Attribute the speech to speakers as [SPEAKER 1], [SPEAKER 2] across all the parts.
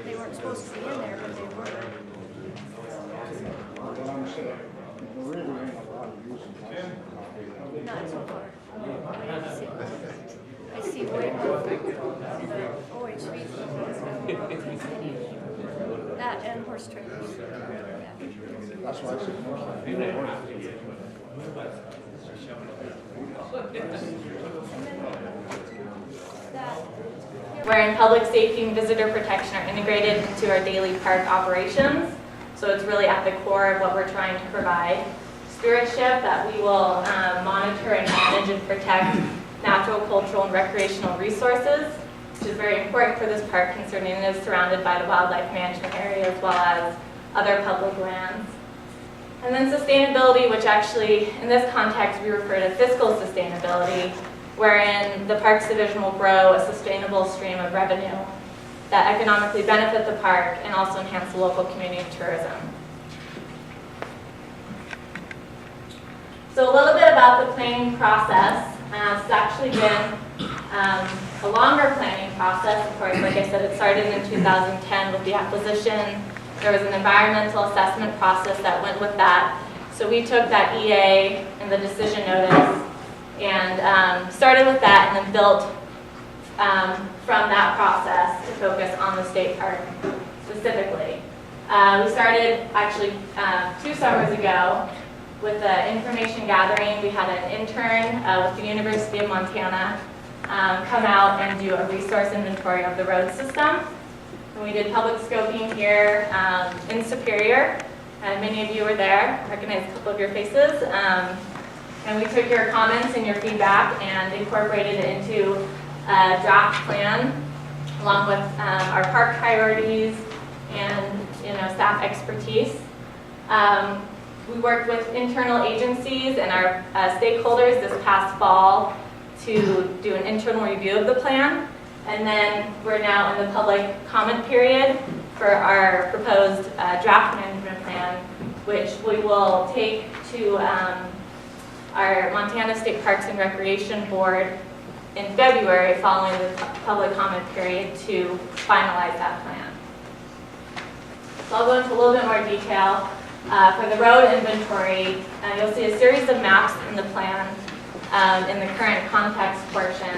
[SPEAKER 1] They weren't supposed to be in there, but they were.
[SPEAKER 2] Well, I'm saying, there really ain't a lot of use in that.
[SPEAKER 1] Not so far. I see way more. Oh, it's that and horse trailers.
[SPEAKER 2] That's why I said.
[SPEAKER 3] Wherein public safety and visitor protection are integrated into our daily park operations. So it's really at the core of what we're trying to provide. Stewardship, that we will monitor and manage and protect natural, cultural, and recreational resources, which is very important for this park concerning it is surrounded by the wildlife management area as well as other public lands. And then sustainability, which actually, in this context, we refer to fiscal sustainability, wherein the Parks Division will grow a sustainable stream of revenue that economically benefit the park and also enhance the local community and tourism. So a little bit about the planning process. It's actually been a longer planning process. Of course, like I said, it started in 2010 with the acquisition. There was an environmental assessment process that went with that. So we took that EA and the decision notice and started with that and then built from that process to focus on the state park specifically. We started actually 2 summers ago with the information gathering. We had an intern with the University of Montana come out and do a resource inventory of the road system. And we did public scoping here in Superior, and many of you were there. I recognize a couple of your faces. And we took your comments and your feedback and incorporated it into a draft plan along with our park priorities and staff expertise. We worked with internal agencies and our stakeholders this past fall to do an internal review of the plan. And then we're now in the public comment period for our proposed draft management plan, which we will take to our Montana State Parks and Recreation Board in February following the public comment period to finalize that plan. So I'll go into a little bit more detail. For the road inventory, you'll see a series of maps in the plan in the current context portion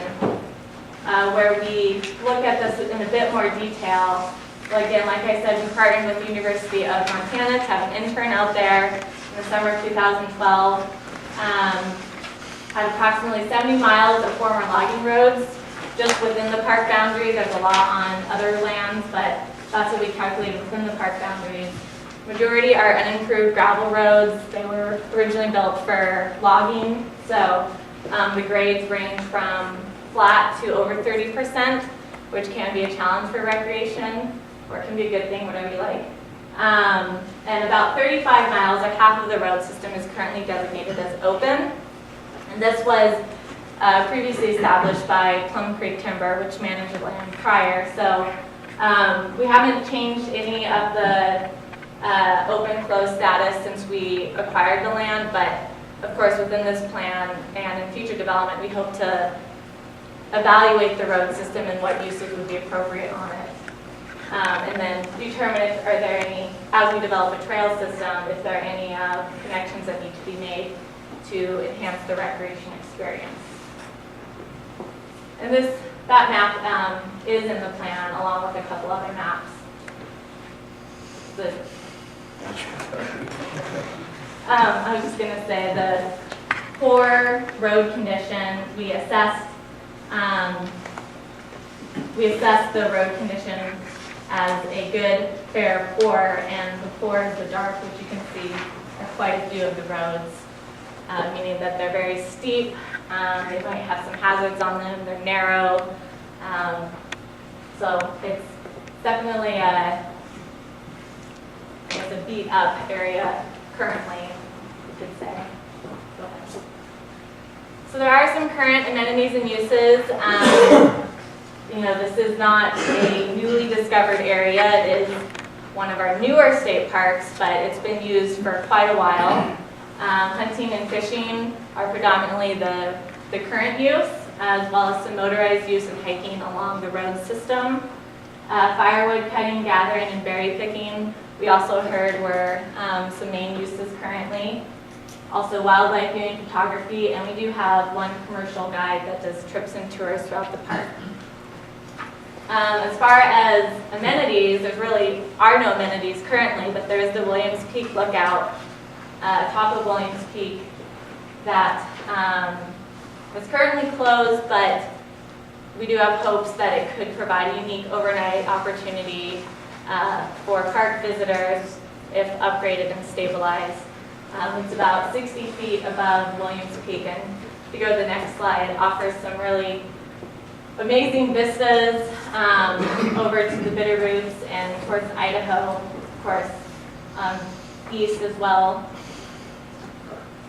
[SPEAKER 3] where we look at this in a bit more detail. Well, again, like I said, we partnered with the University of Montana to have an intern out there in the summer of 2012. Had approximately 70 miles of former logging roads just within the park boundary. There's a lot on other lands, but that's what we calculated within the park boundaries. Majority are unimproved gravel roads. They were originally built for logging, so the grades range from flat to over 30%, which can be a challenge for recreation, or it can be a good thing, whatever you like. And about 35 miles, or half of the road system, is currently designated as open. And this was previously established by Plum Creek Timber, which managed the land prior. So we haven't changed any of the open-closed status since we acquired the land, but of course within this plan and in future development, we hope to evaluate the road system and what uses would be appropriate on it. And then determine if are there any, as we develop a trail system, if there are any connections that need to be made to enhance the recreation experience. And that map is in the plan along with a couple other maps. I was just going to say the poor road condition, we assessed the road condition as a good, fair, poor, and the poor is the dark, which you can see are quite a few of the roads, meaning that they're very steep, they might have some hazards on them, they're narrow, so it's definitely a beat up area currently, you could say. Go ahead. So there are some current amenities and uses. This is not a newly discovered area. It is one of our newer state parks, but it's been used for quite a while. Hunting and fishing are predominantly the current use, as well as some motorized use and hiking along the road system. firewood cutting, gathering, and berry picking. We also heard were some main uses currently. Also wildlife viewing, photography, and we do have one commercial guide that does trips and tours throughout the park. As far as amenities, there really are no amenities currently, but there is the Williams Peak Lookout, top of Williams Peak, that is currently closed, but we do have hopes that it could provide a unique overnight opportunity for park visitors if upgraded and stabilized. It's about 60 feet above Williams Peak, and if you go to the next slide, it offers some really amazing vistas over to the Bitterroots and towards Idaho, of course, east as well.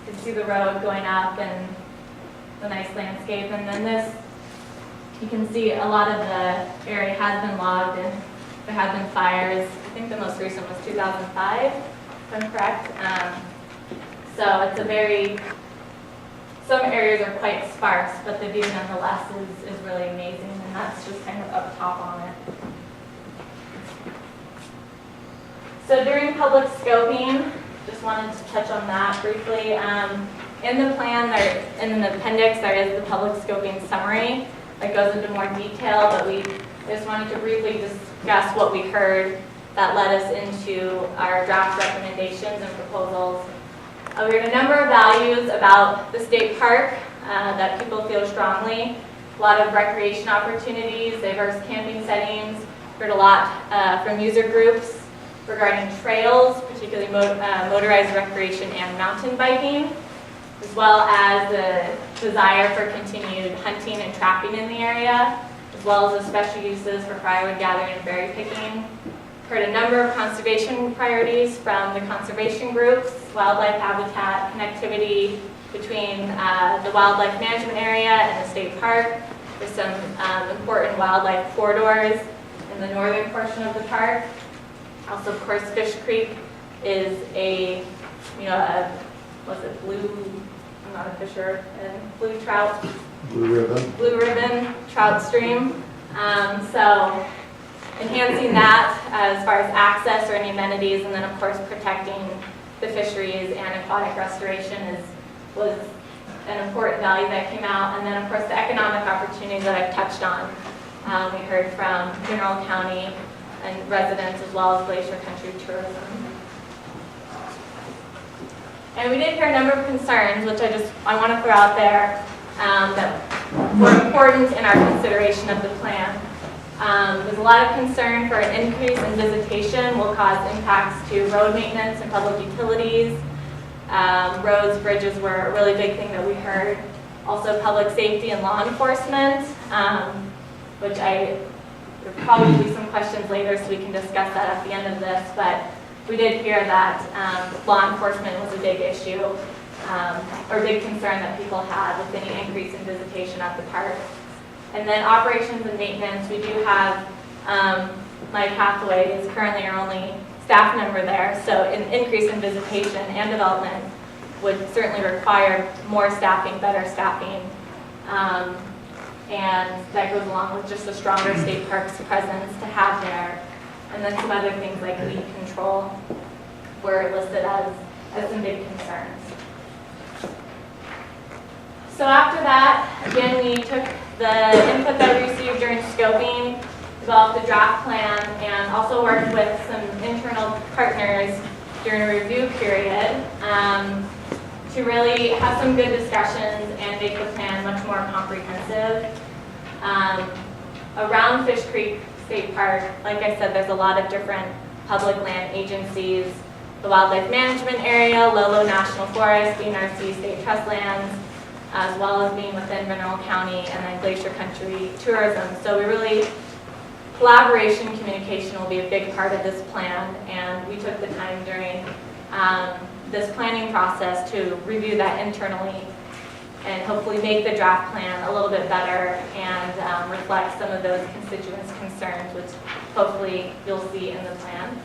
[SPEAKER 3] You can see the road going up and the nice landscape, and then this, you can see a lot of the area has been logged and there have been fires. I think the most recent was 2005, if I'm correct. So it's a very, some areas are quite sparse, but the view nonetheless is really amazing, and that's just kind of up top on it. So during public scoping, just wanted to touch on that briefly. In the plan, in the appendix, there is the public scoping summary that goes into more detail, but we just wanted to briefly discuss what we heard that led us into our draft recommendations and proposals. We heard a number of values about the state park that people feel strongly. A lot of recreation opportunities, diverse camping settings. Heard a lot from user groups regarding trails, particularly motorized recreation and mountain biking, as well as the desire for continued hunting and trapping in the area, as well as the special uses for firewood gathering and berry picking. Heard a number of conservation priorities from the conservation groups, wildlife habitat, connectivity between the wildlife management area and the state park. There's some important wildlife corridors in the northern portion of the park. Also, of course, Fish Creek is a, what's it, I'm not a fisher, blue trout. Blue ribbon trout stream. So enhancing that as far as access or any amenities, and then of course protecting the fisheries and aquatic restoration was an important value that came out. And then of course the economic opportunities that I've touched on. We heard from Mineral County and residents as well as Glacier Country Tourism. And we did hear a number of concerns, which I want to throw out there that were important in our consideration of the plan. There's a lot of concern for an increase in visitation will cause impacts to road maintenance and public utilities. Roads, bridges were a really big thing that we heard. Also public safety and law enforcement, which there'll probably be some questions later so we can discuss that at the end of this, but we did hear that law enforcement was a big issue or big concern that people had with any increase in visitation at the park. And then operations and maintenance, we do have Mike Hathaway is currently our only staff member there, so an increase in visitation and development would certainly require more staffing, better staffing, and that goes along with just a stronger state parks presence to have there. And then some other things like weed control were listed as some big concerns. So after that, again, we took the input that we received during scoping, developed a draft plan, and also worked with some internal partners during a review period to really have some good discussions and make the plan much more comprehensive. Around Fish Creek State Park, like I said, there's a lot of different public land agencies, the Wildlife Management Area, Lolo National Forest, DNRC State Trust Lands, as well as being within Mineral County and then Glacier Country Tourism. So we really, collaboration, communication will be a big part of this plan, and we took the time during this planning process to review that internally and hopefully make the draft plan a little bit better and reflect some of those constituents' concerns, which hopefully you'll see in the plan.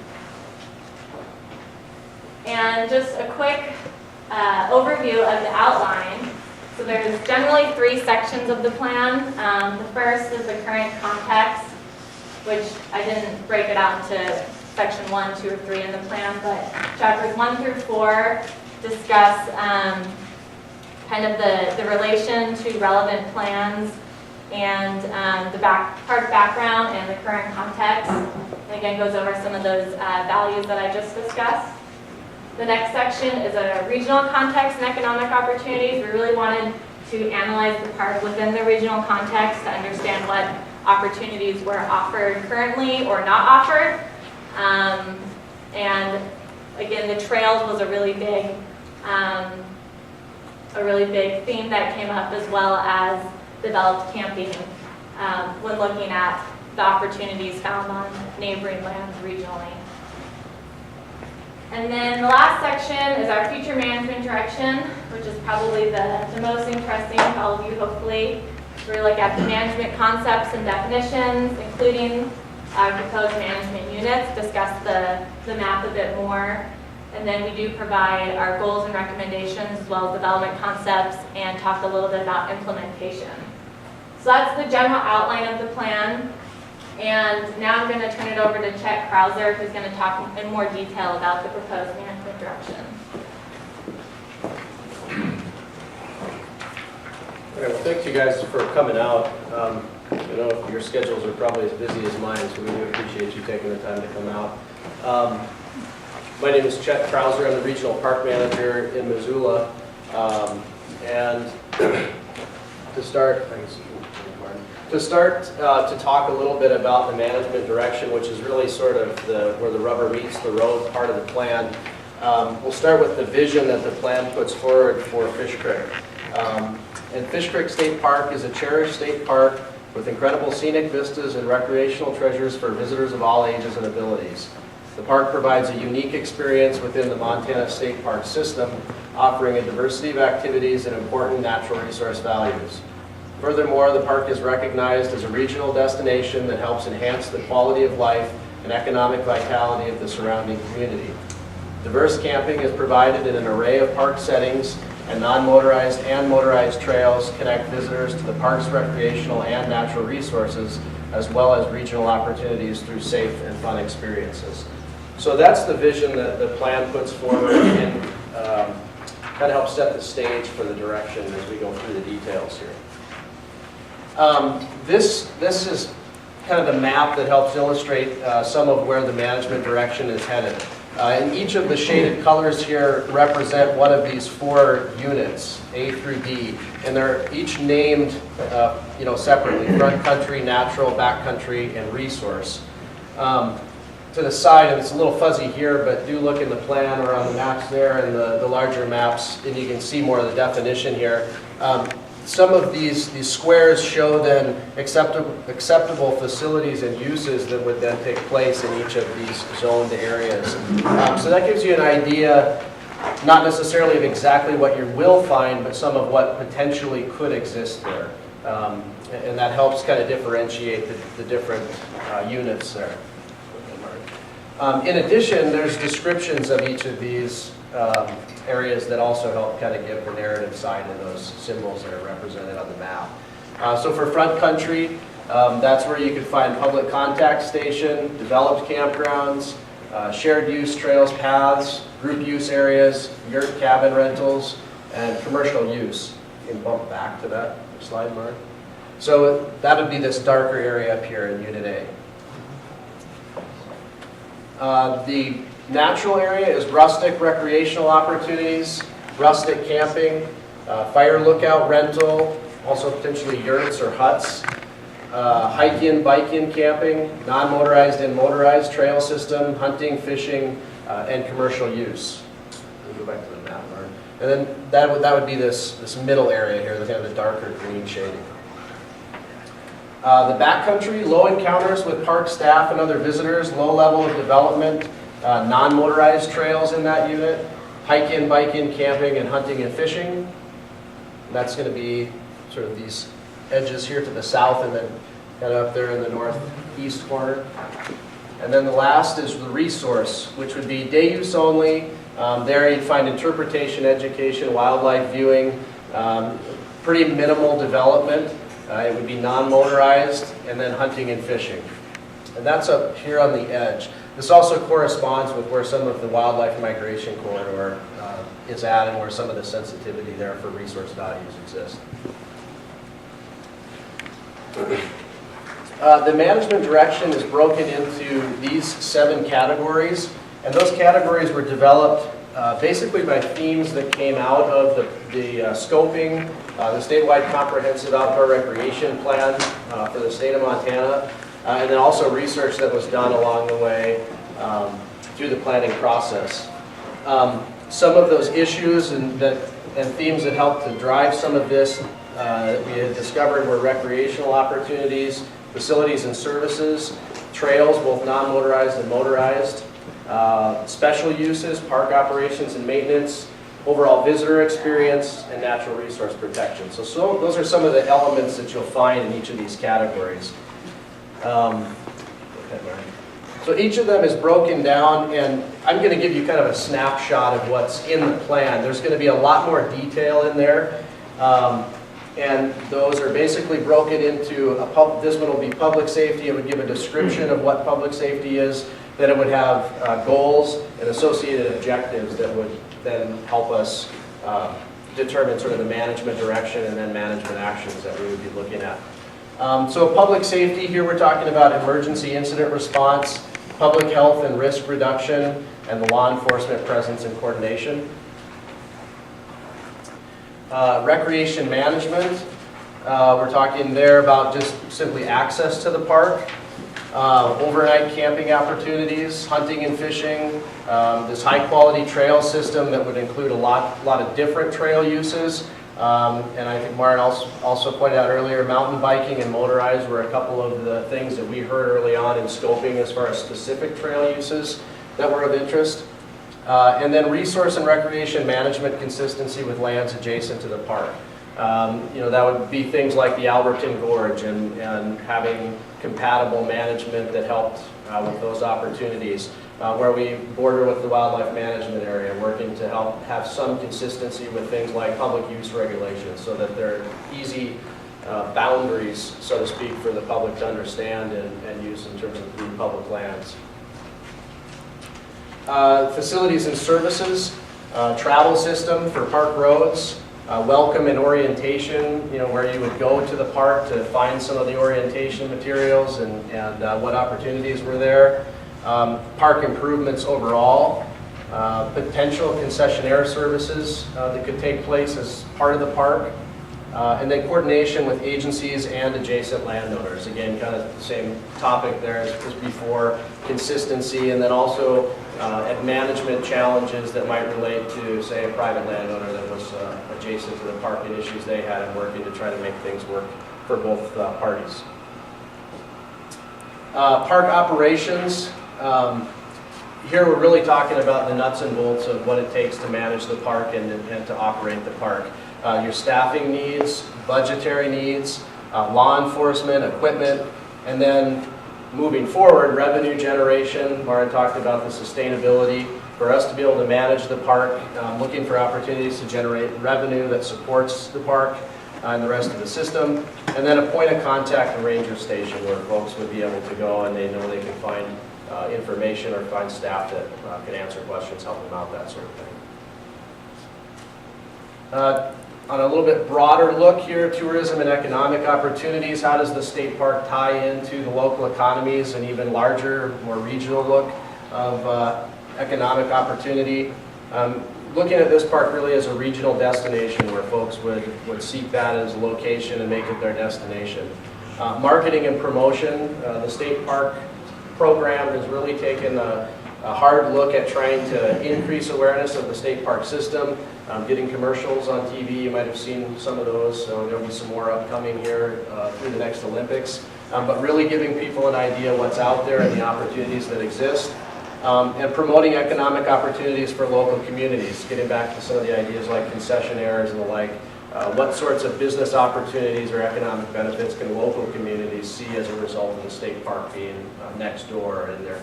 [SPEAKER 3] And just a quick overview of the outline. So there's generally 3 sections of the plan. The first is the current context. which I didn't break it out into section 1, 2, or 3 in the plan, but chapters 1 through 4 discuss kind of the relation to relevant plans and the park background and the current context. And again, goes over some of those values that I just discussed. The next section is a regional context and economic opportunities. We really wanted to analyze the park within the regional context to understand what opportunities were offered currently or not offered. And again, the trails was a really big theme that came up, as well as developed camping when looking at the opportunities found on neighboring lands regionally. And then the last section is our future management direction, which is probably the most interesting to all of you, hopefully. We look at the management concepts and definitions, including our proposed management units, discuss the map a bit more, and then we do provide our goals and recommendations, as well as development concepts, and talk a little bit about implementation. So that's the general outline of the plan. And now I'm going to turn it over to Chet Krauser, who's going to talk in more detail about the proposed management direction.
[SPEAKER 4] All right, well, thank you guys for coming out. You know, your schedules are probably as busy as mine, so we do appreciate you taking the time to come out. My name is Chet Krauser. I'm the Regional Park Manager in Missoula. And to start, to talk a little bit about the management direction, which is really sort of where the rubber meets the road part of the plan. We'll start with the vision that the plan puts forward for Fish Creek. And Fish Creek State Park is a cherished state park with incredible scenic vistas and recreational treasures for visitors of all ages and abilities. The park provides a unique experience within the Montana State Park system, offering a diversity of activities and important natural resource values. Furthermore, the park is recognized as a regional destination that helps enhance the quality of life and economic vitality of the surrounding community. Diverse camping is provided in an array of park settings, and non-motorized and motorized trails connect visitors to the park's recreational and natural resources, as well as regional opportunities through safe and fun experiences. So that's the vision that the plan puts forward, and kind of helps set the stage for the direction as we go through the details here. This is kind of the map that helps illustrate some of where the management direction is headed. And each of the shaded colors here represent one of these 4 units, A through D, and they're each named separately: front country, natural, back country, and resource. To the side, and it's a little fuzzy here, but do look in the plan or on the maps there and the larger maps, and you can see more of the definition here. Some of these squares show then acceptable facilities and uses that would then take place in each of these zoned areas. So that gives you an idea, not necessarily of exactly what you will find, but some of what potentially could exist there. And that helps kind of differentiate the different units there. In addition, there's descriptions of each of these areas that also help kind of give the narrative side of those symbols that are represented on the map. So for front country, that's where you can find public contact station, developed campgrounds, shared use trails, paths, group use areas, yurt cabin rentals, and commercial use. You can bump back to that slide, Mark. So that would be this darker area up here in Unit A. The natural area is rustic recreational opportunities, rustic camping, fire lookout rental, also potentially yurts or huts, hiking, biking, camping, non-motorized and motorized trail system, hunting, fishing, and commercial use. Let me go back to the map, Mark. And then that would be this middle area here, kind of the darker green shading. The backcountry, low encounters with park staff and other visitors, low level of development, non-motorized trails in that unit, hiking, biking, camping, and hunting and fishing. And that's going to be sort of these edges here to the south and then kind of up there in the northeast corner. And then the last is the resource, which would be day use only. There you'd find interpretation, education, wildlife viewing, pretty minimal development. It would be non-motorized, and then hunting and fishing. And that's up here on the edge. This also corresponds with where some of the wildlife migration corridor is at and where some of the sensitivity there for resource values exists. The management direction is broken into these 7 categories, and those categories were developed basically by themes that came out of the scoping, the statewide comprehensive outdoor recreation plan for the state of Montana, and then also research that was done along the way through the planning process. Some of those issues and themes that helped to drive some of this that we had discovered were recreational opportunities, facilities and services, trails, both non-motorized and motorized, special uses, park operations and maintenance, overall visitor experience, and natural resource protection. So those are some of the elements that you'll find in each of these categories. So each of them is broken down, and I'm going to give you kind of a snapshot of what's in the plan. There's going to be a lot more detail in there, and those are basically broken into, this one will be public safety. It would give a description of what public safety is. Then it would have goals and associated objectives that would then help us determine sort of the management direction and then management actions that we would be looking at. So public safety, here we're talking about emergency incident response, public health and risk reduction, and the law enforcement presence and coordination. Recreation management, we're talking there about just simply access to the park, overnight camping opportunities, hunting and fishing, this high quality trail system that would include a lot of different trail uses. And I think Maren also pointed out earlier, mountain biking and motorized were a couple of the things that we heard early on in scoping as far as specific trail uses that were of interest. And then resource and recreation management consistency with lands adjacent to the park. That would be things like the Alberton Gorge and having compatible management that helped with those opportunities. Where we border with the wildlife management area, working to help have some consistency with things like public use regulations so that they're easy boundaries, so to speak, for the public to understand and use in terms of the public lands. Facilities and services, travel system for park roads, welcome and orientation, where you would go to the park to find some of the orientation materials and what opportunities were there. Park improvements overall, potential concessionaire services that could take place as part of the park, and then coordination with agencies and adjacent landowners. Again, kind of the same topic there as before, consistency, and then also at management challenges that might relate to, say, a private landowner that was adjacent to the park and issues they had and working to try to make things work for both parties. Park operations. Here we're really talking about the nuts and bolts of what it takes to manage the park and to operate the park. Your staffing needs, budgetary needs, law enforcement, equipment, and then moving forward, revenue generation. Maren talked about the sustainability. For us to be able to manage the park, looking for opportunities to generate revenue that supports the park and the rest of the system. And then a point of contact, a ranger station where folks would be able to go and they know they can find information or find staff that can answer questions, help them out, that sort of thing. On a little bit broader look here, tourism and economic opportunities. How does the state park tie into the local economies and even larger, more regional look of economic opportunity? Looking at this park really as a regional destination where folks would seek that as a location and make it their destination. Marketing and promotion. The state park program has really taken a hard look at trying to increase awareness of the state park system. Getting commercials on TV, you might have seen some of those, so there'll be some more upcoming here through the next Olympics. But really giving people an idea what's out there and the opportunities that exist. And promoting economic opportunities for local communities, getting back to some of the ideas like concessionaires and the like. What sorts of business opportunities or economic benefits can local communities see as a result of the state park being next door in their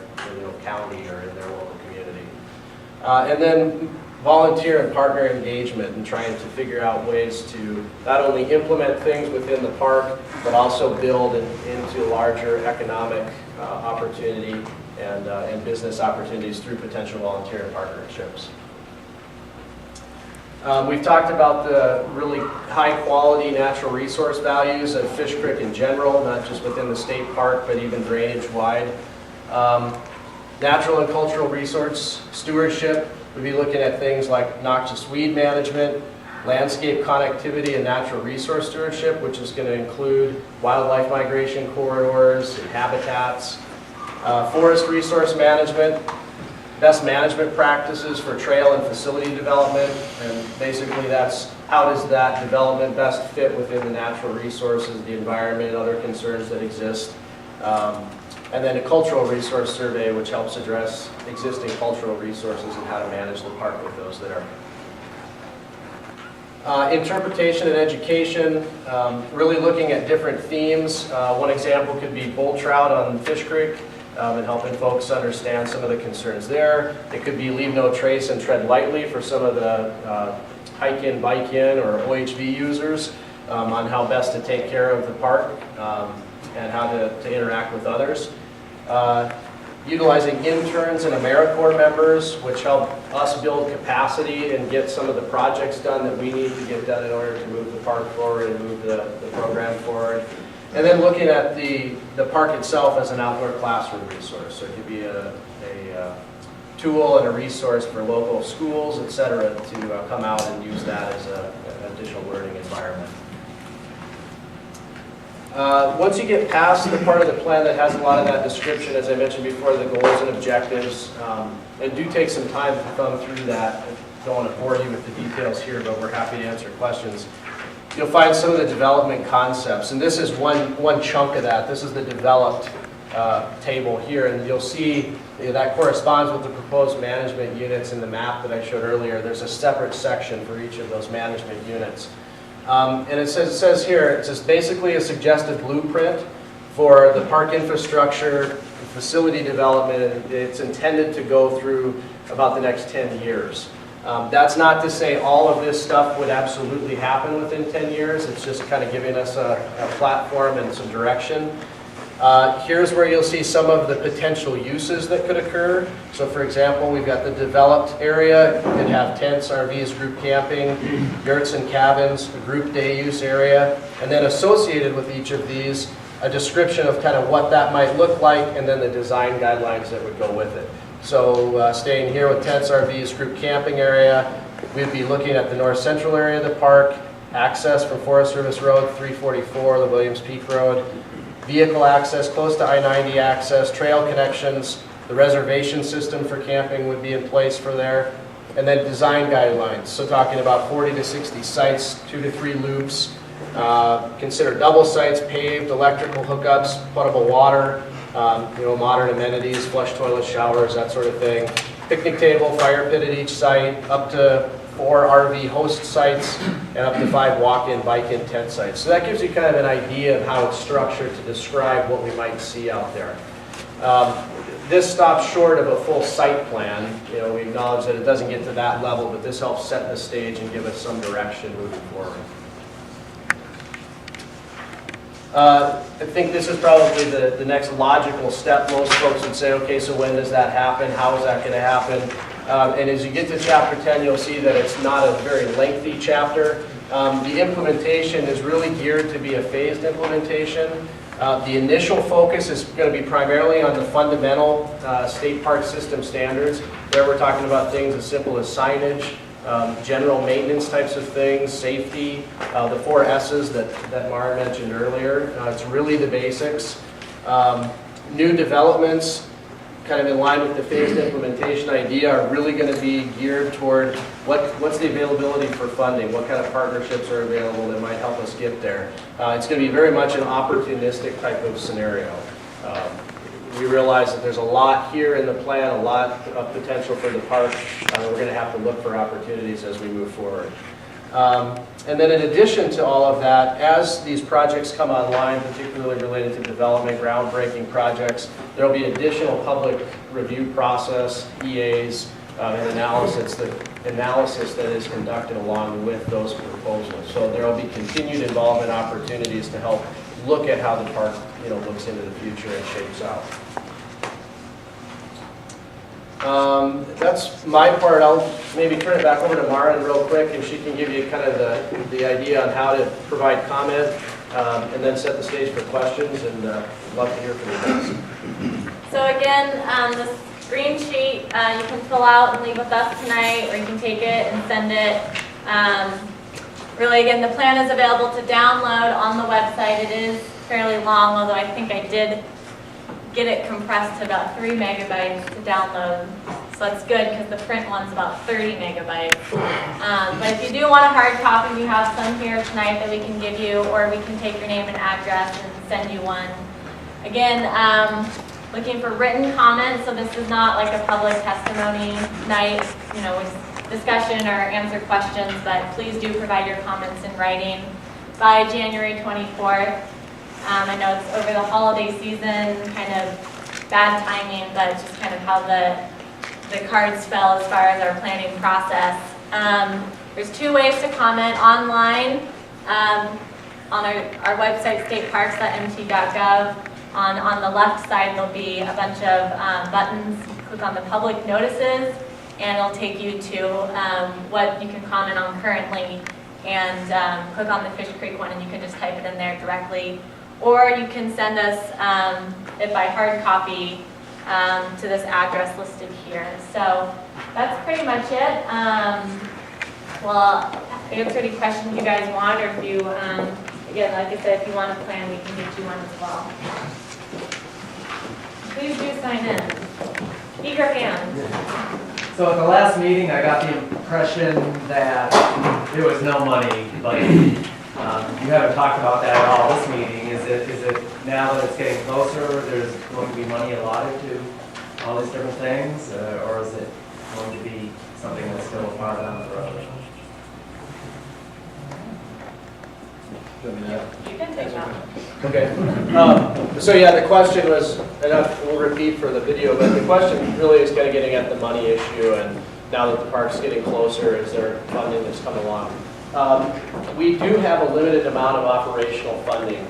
[SPEAKER 4] county or in their local community? And then volunteer and partner engagement and trying to figure out ways to not only implement things within the park, but also build into larger economic opportunity and business opportunities through potential volunteer partnerships. We've talked about the really high-quality natural resource values of Fish Creek in general, not just within the state park, but even drainage-wide. Natural and cultural resource stewardship, we'd be looking at things like noxious weed management, landscape connectivity, and natural resource stewardship, which is going to include wildlife migration corridors and habitats, forest resource management, best management practices for trail and facility development, and basically that's how does that development best fit within the natural resources, the environment, other concerns that exist. And then a cultural resource survey, which helps address existing cultural resources and how to manage the park with those there. Interpretation and education, really looking at different themes. One example could be bull trout on Fish Creek, and helping folks understand some of the concerns there. It could be leave no trace and tread lightly for some of the hike-in, bike-in, or OHV users on how best to take care of the park and how to interact with others. Utilizing interns and AmeriCorps members, which help us build capacity and get some of the projects done that we need to get done in order to move the park forward and move the program forward. And then looking at the park itself as an outdoor classroom resource. So it could be a tool and a resource for local schools, et cetera, to come out and use that as an additional learning environment. Once you get past the part of the plan that has a lot of that description, as I mentioned before, the goals and objectives, and do take some time to thumb through that. I don't want to bore you with the details here, but we're happy to answer questions. You'll find some of the development concepts, and this is one chunk of that. This is the developed table here, and you'll see that corresponds with the proposed management units in the map that I showed earlier. There's a separate section for each of those management units. And it says here, it's just basically a suggested blueprint for the park infrastructure, facility development. It's intended to go through about the next 10 years. That's not to say all of this stuff would absolutely happen within 10 years. It's just kind of giving us a platform and some direction. Here's where you'll see some of the potential uses that could occur. So for example, we've got the developed area. You could have tents, RVs, group camping, yurts and cabins, a group day use area, and then associated with each of these, a description of kind of what that might look like, and then the design guidelines that would go with it. So staying here with tents, RVs, group camping area, we'd be looking at the north central area of the park, access from Forest Service Road 344, the Williams Peak Road, vehicle access, close to I-90 access, trail connections, the reservation system for camping would be in place for there, and then design guidelines. So talking about 40 to 60 sites, 2 to 3 loops, consider double sites, paved, electrical hookups, potable water, modern amenities, flush toilets, showers, that sort of thing. Picnic table, fire pit at each site, up to 4 RV host sites, and up to 5 walk-in, bike-in tent sites. So that gives you kind of an idea of how it's structured to describe what we might see out there. This stops short of a full site plan. We acknowledge that it doesn't get to that level, but this helps set the stage and give us some direction moving forward. I think this is probably the next logical step. Most folks would say, okay, so when does that happen? How is that going to happen? And as you get to chapter 10, you'll see that it's not a very lengthy chapter. The implementation is really geared to be a phased implementation. The initial focus is going to be primarily on the fundamental state park system standards. There we're talking about things as simple as signage, general maintenance types of things, safety, the 4 S's that Mara mentioned earlier. It's really the basics. New developments, kind of in line with the phased implementation idea, are really going to be geared toward what's the availability for funding, what kind of partnerships are available that might help us get there. It's going to be very much an opportunistic type of scenario. We realize that there's a lot here in the plan, a lot of potential for the park. We're going to have to look for opportunities as we move forward. And then in addition to all of that, as these projects come online, particularly related to development, groundbreaking projects, there will be additional public review process, EAs, and analysis that is conducted along with those proposals. So there will be continued involvement opportunities to help look at how the park, looks into the future and shapes out. That's my part. I'll maybe turn it back over to Mara real quick, and she can give you kind of the idea on how to provide comment, and then set the stage for questions, and love to hear from you guys.
[SPEAKER 3] So again, this green sheet you can fill out and leave with us tonight, or you can take it and send it. Really, again, the plan is available to download on the website. It is fairly long, although I think I did get it compressed to about 3 megabytes to download. So that's good because the print one's about 30 megabytes. But if you do want a hard copy, we have some here tonight that we can give you, or we can take your name and address and send you one. Again, looking for written comments, so this is not like a public testimony night, with discussion or answer questions, but please do provide your comments in writing by January 24th. I know it's over the holiday season, kind of bad timing, but it's just kind of how the cards fell as far as our planning process. There's 2 ways to comment: online on our website, stateparks.mt.gov. On the left side, there'll be a bunch of buttons. Click on the public notices, and it'll take you to what you can comment on currently. And click on the Fish Creek one, and you can just type it in there directly. Or you can send us it by hard copy to this address listed here. So that's pretty much it. Well, answer any questions you guys want, or if you, again, like I said, if you want a plan, we can get you one as well. Please do sign in. Eager hands.
[SPEAKER 5] So at the last meeting, I got the impression that there was no money, but you haven't talked about that at all this meeting. Is it now that it's getting closer, there's going to be money allotted to all these different things, or is it going to be something that's still far down the road?
[SPEAKER 3] You can take that.
[SPEAKER 4] Okay. So yeah, the question was, and we'll repeat for the video, but the question really is kind of getting at the money issue, and now that the park's getting closer, is there funding that's come along? We do have a limited amount of operational funding,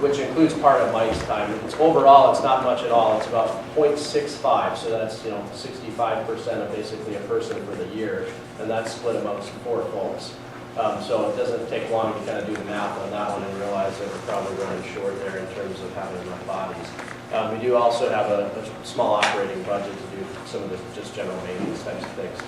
[SPEAKER 4] which includes part of Mike's time. Overall, it's not much at all. It's about 0.65, so that's 65% of basically a person for the year, and that's split amongst 4 folks. So it doesn't take long to kind of do the math on that one and realize that we're probably running short there in terms of having enough bodies. We do also have a small operating budget to do some of the just general maintenance types of things.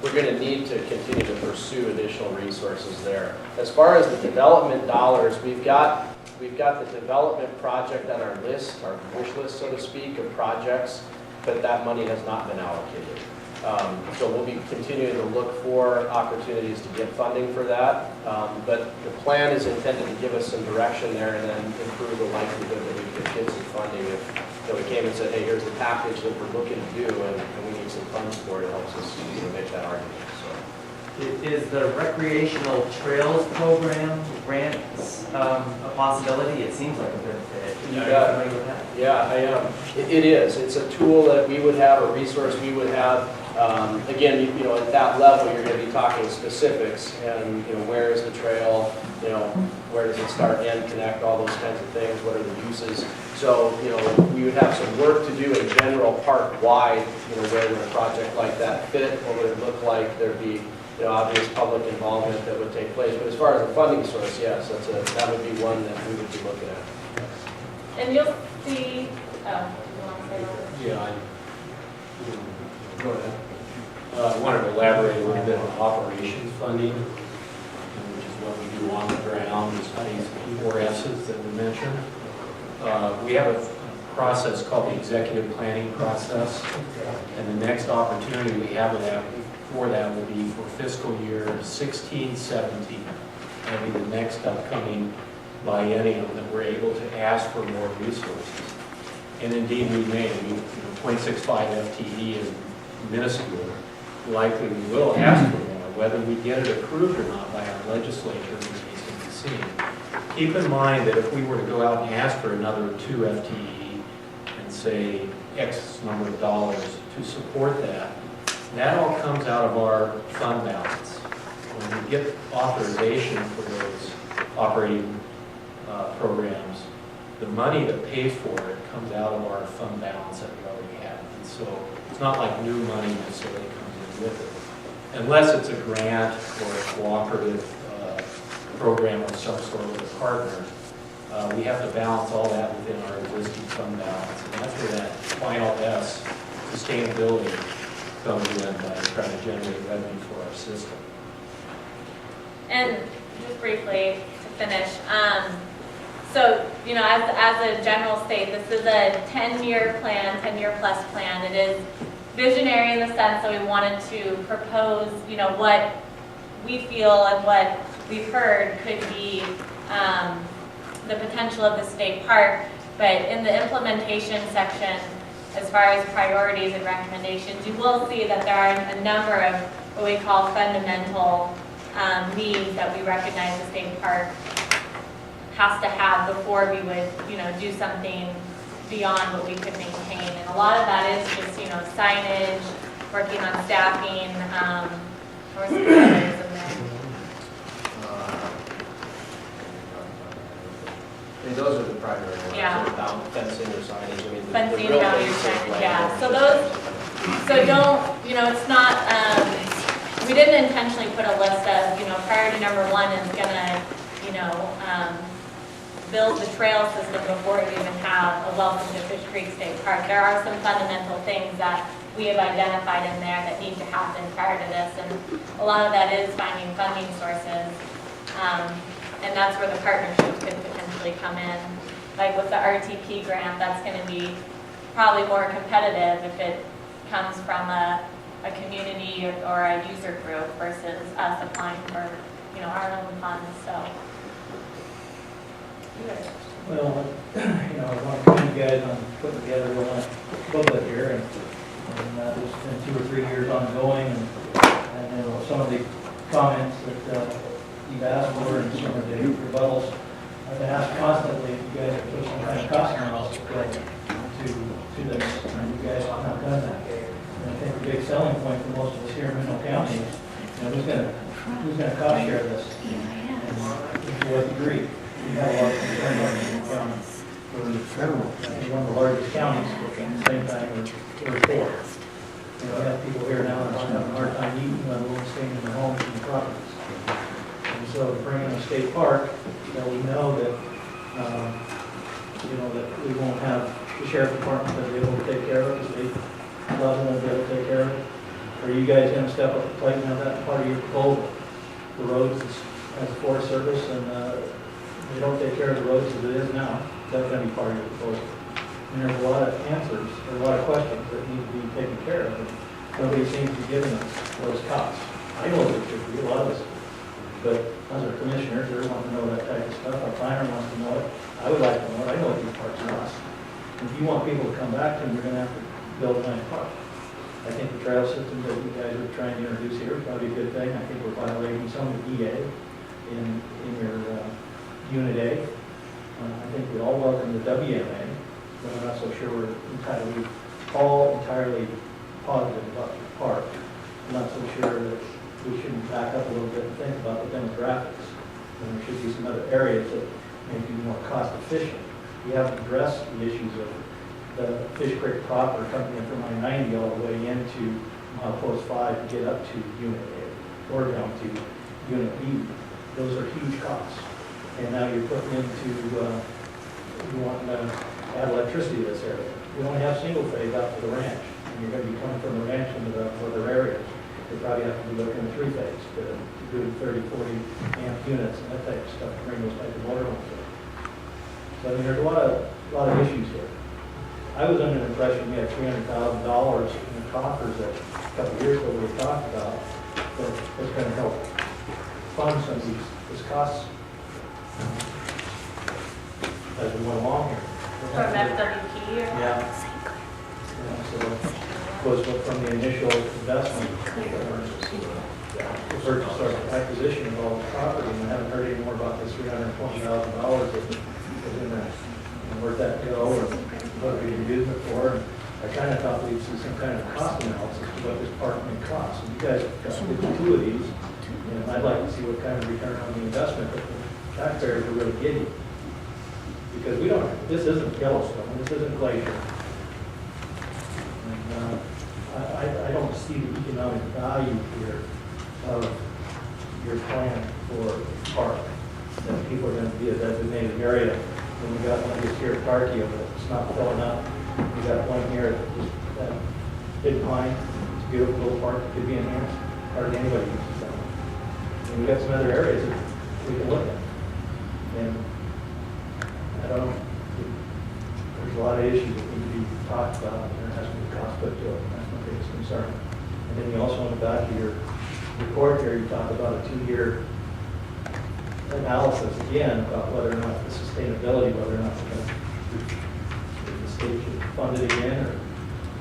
[SPEAKER 4] We're going to need to continue to pursue additional resources there. As far as the development dollars, we've got the development project on our list, our wish list, so to speak, of projects, but that money has not been allocated. So we'll be continuing to look for opportunities to get funding for that. But the plan is intended to give us some direction there and then improve the likelihood that we could get some funding. If we came and said, hey, here's the package that we're looking to do, and we need some funds for it, it helps us make that argument. So.
[SPEAKER 5] Is the recreational trails program grants a possibility? It seems like a good fit. Are you familiar with that?
[SPEAKER 4] Yeah, I am. It is. It's a tool that we would have, a resource we would have. Again, at that level, you're going to be talking specifics, and where is the trail? Where does it start, end, connect, all those kinds of things. What are the uses? So, we would have some work to do in general, park-wide. Where would a project like that fit? What would it look like? There'd be obvious public involvement that would take place. But as far as a funding source, yes, that would be one that we would be looking at.
[SPEAKER 3] And you'll see. Oh, you want to say that?
[SPEAKER 6] Yeah, go ahead. I wanted to elaborate a little bit on operations funding, which is what we do on the ground, these 4 S's that we mentioned. We have a process called the executive planning process, and the next opportunity we have for that will be for fiscal year 16-17. That'll be the next upcoming biennium that we're able to ask for more resources. And indeed we may. 0.65 FTE is minuscule. Likely we will ask for more. Whether we get it approved or not by our legislature remains to be seen. Keep in mind that if we were to go out and ask for another 2 FTE and say X number of dollars to support that, that all comes out of our fund balance. When we get authorization for those operating programs, the money that pays for it comes out of our fund balance that we already have. And so it's not like new money necessarily comes in with it. Unless it's a grant or a cooperative program of some sort with a partner, we have to balance all that within our existing fund balance. And that's where that final S, sustainability, comes in by trying to generate revenue for our system.
[SPEAKER 3] And just briefly to finish, so, you know, as a general state, this is a 10-year plan, 10-year plus plan. It is visionary in the sense that we wanted to propose, you know, what we feel and what we've heard could be the potential of the state park. But in the implementation section, as far as priorities and recommendations, you will see that there are a number of what we call fundamental needs that we recognize the state park has to have before we would, you know, do something beyond what we could maintain. And a lot of that is just, you know, signage, working on staffing, or some others in there.
[SPEAKER 4] I mean, those are the primary ones.
[SPEAKER 3] Yeah.
[SPEAKER 4] So down fencing or signage. I mean,
[SPEAKER 3] Fencing,
[SPEAKER 4] real
[SPEAKER 3] how
[SPEAKER 4] basic
[SPEAKER 3] you're trying,
[SPEAKER 4] language
[SPEAKER 3] yeah. So
[SPEAKER 4] is-
[SPEAKER 3] those, so don't, you know, it's not, we didn't intentionally put a list of, you know, priority number 1 is gonna, you know, build the trail system before we even have a welcome to Fish Creek State Park. There are some fundamental things that we have identified in there that need to happen prior to this, and a lot of that is finding funding sources. And that's where the partnerships could potentially come in. Like with the RTP grant, that's going to be probably more competitive if it comes from a community or a user group versus us applying for, you know, our own funds. So.
[SPEAKER 7] Well, you know, I want to commend you guys on putting together a nice booklet here, and it's been 2 or 3 years ongoing, and you know, some of the comments that you've asked for and some of the rebuttals I've been asked constantly if you guys have put some kind of cost analysis to this, and you guys have not done that. And I think the big selling point for most of us here in Mineral County is, you know, who's gonna cost share this, and to what degree. We have a lot of concern about Mineral County. We're one of the largest counties, but at the same time, we're poor. You know, we have people here now that are having a hard time eating, let alone staying in their homes and their properties. And so to bring in a state park, that we know that, you know, that we won't have the sheriff department that be able to take care of it, the state level won't be able to take care of it. Are you guys going to step up the plate and have that part of your proposal? The roads as a Forest Service, and they don't take care of the roads as it is now. That's going to be part of your proposal. And there's a lot of answers, there's a lot of questions that need to be taken care of. And nobody seems to be giving us those costs. I know there should be, a lot of us, but as our commissioners, they want to know that type of stuff. Our planner wants to know it. I would like to know it. I know what these parks cost. If you want people to come back to them, you're going to have to build a nice park. I think the trail system that you guys are trying to introduce here is probably a good thing. I think we're violating some of the EA in your Unit A. I think we all welcome the WMA, but I'm not so sure we're entirely positive about the park. I'm not so sure that we shouldn't back up a little bit and think about the demographics. And there should be some other areas that may be more cost efficient. We have to address the issues of the Fish Creek proper coming in from I-90 all the way into Post 5 to get up to Unit A or down to Unit B. Those are huge costs. And now you're putting into, you want to add electricity to this area. We only have single phase out to the ranch, and you're going to be coming from the ranch into the other areas. You probably have to be looking at 3 phase to do 30, 40 amp units and that type of stuff to bring those type of motor homes in. So I mean, there's a lot of issues here. I was under the impression we had $300,000 in the coffers that a couple of years ago we had talked about that was going to help fund some of these costs as we went along here.
[SPEAKER 3] From FWP or?
[SPEAKER 7] Yeah. So it was from the initial investment, the purchase or acquisition of all the property, and I haven't heard any more about this $320,000 that was in there. And where'd that go, or what we can use it for. And I kind of thought we'd see some kind of cost analysis of what this park may cost. And you guys got 52 of these, and I'd like to see what kind of return on the investment that the taxpayers are really getting. because we don't, this isn't Yellowstone, this isn't Glacier. And I don't see the economic value here of your plan for park, that people are going to be a designated area. And we got one just here at Tarkio, but it's not filling up. We got one here that just, Hidden Pine, it's a beautiful little park that could be enhanced. Hardly anybody uses that one. And we got some other areas that we can look at. And I don't know, there's a lot of issues that need to be talked about, and there has to be cost put to it. That's my biggest concern. And then you also went back to your report here, you talked about a 2-year analysis again about whether or not the sustainability, whether or not the state should fund it again, or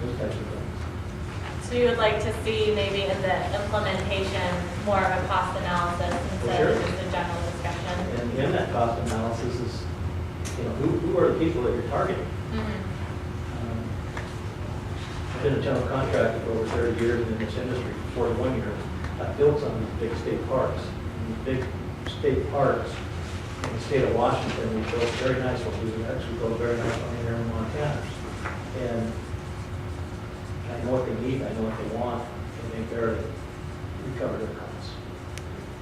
[SPEAKER 7] those types of things.
[SPEAKER 3] So you would like to see maybe in the implementation more of a cost analysis instead
[SPEAKER 7] Sure.
[SPEAKER 3] of just a general discussion?
[SPEAKER 7] And in that cost analysis is, you know, who are the people that you're targeting? I've been a general contractor for over 30 years in this industry, 41 years. I've built some of these big state parks. And these big state parks in the state of Washington, we built very nice ones. We actually built very nice one here in Montana. And I know what they need, I know what they want, and they barely recover their costs.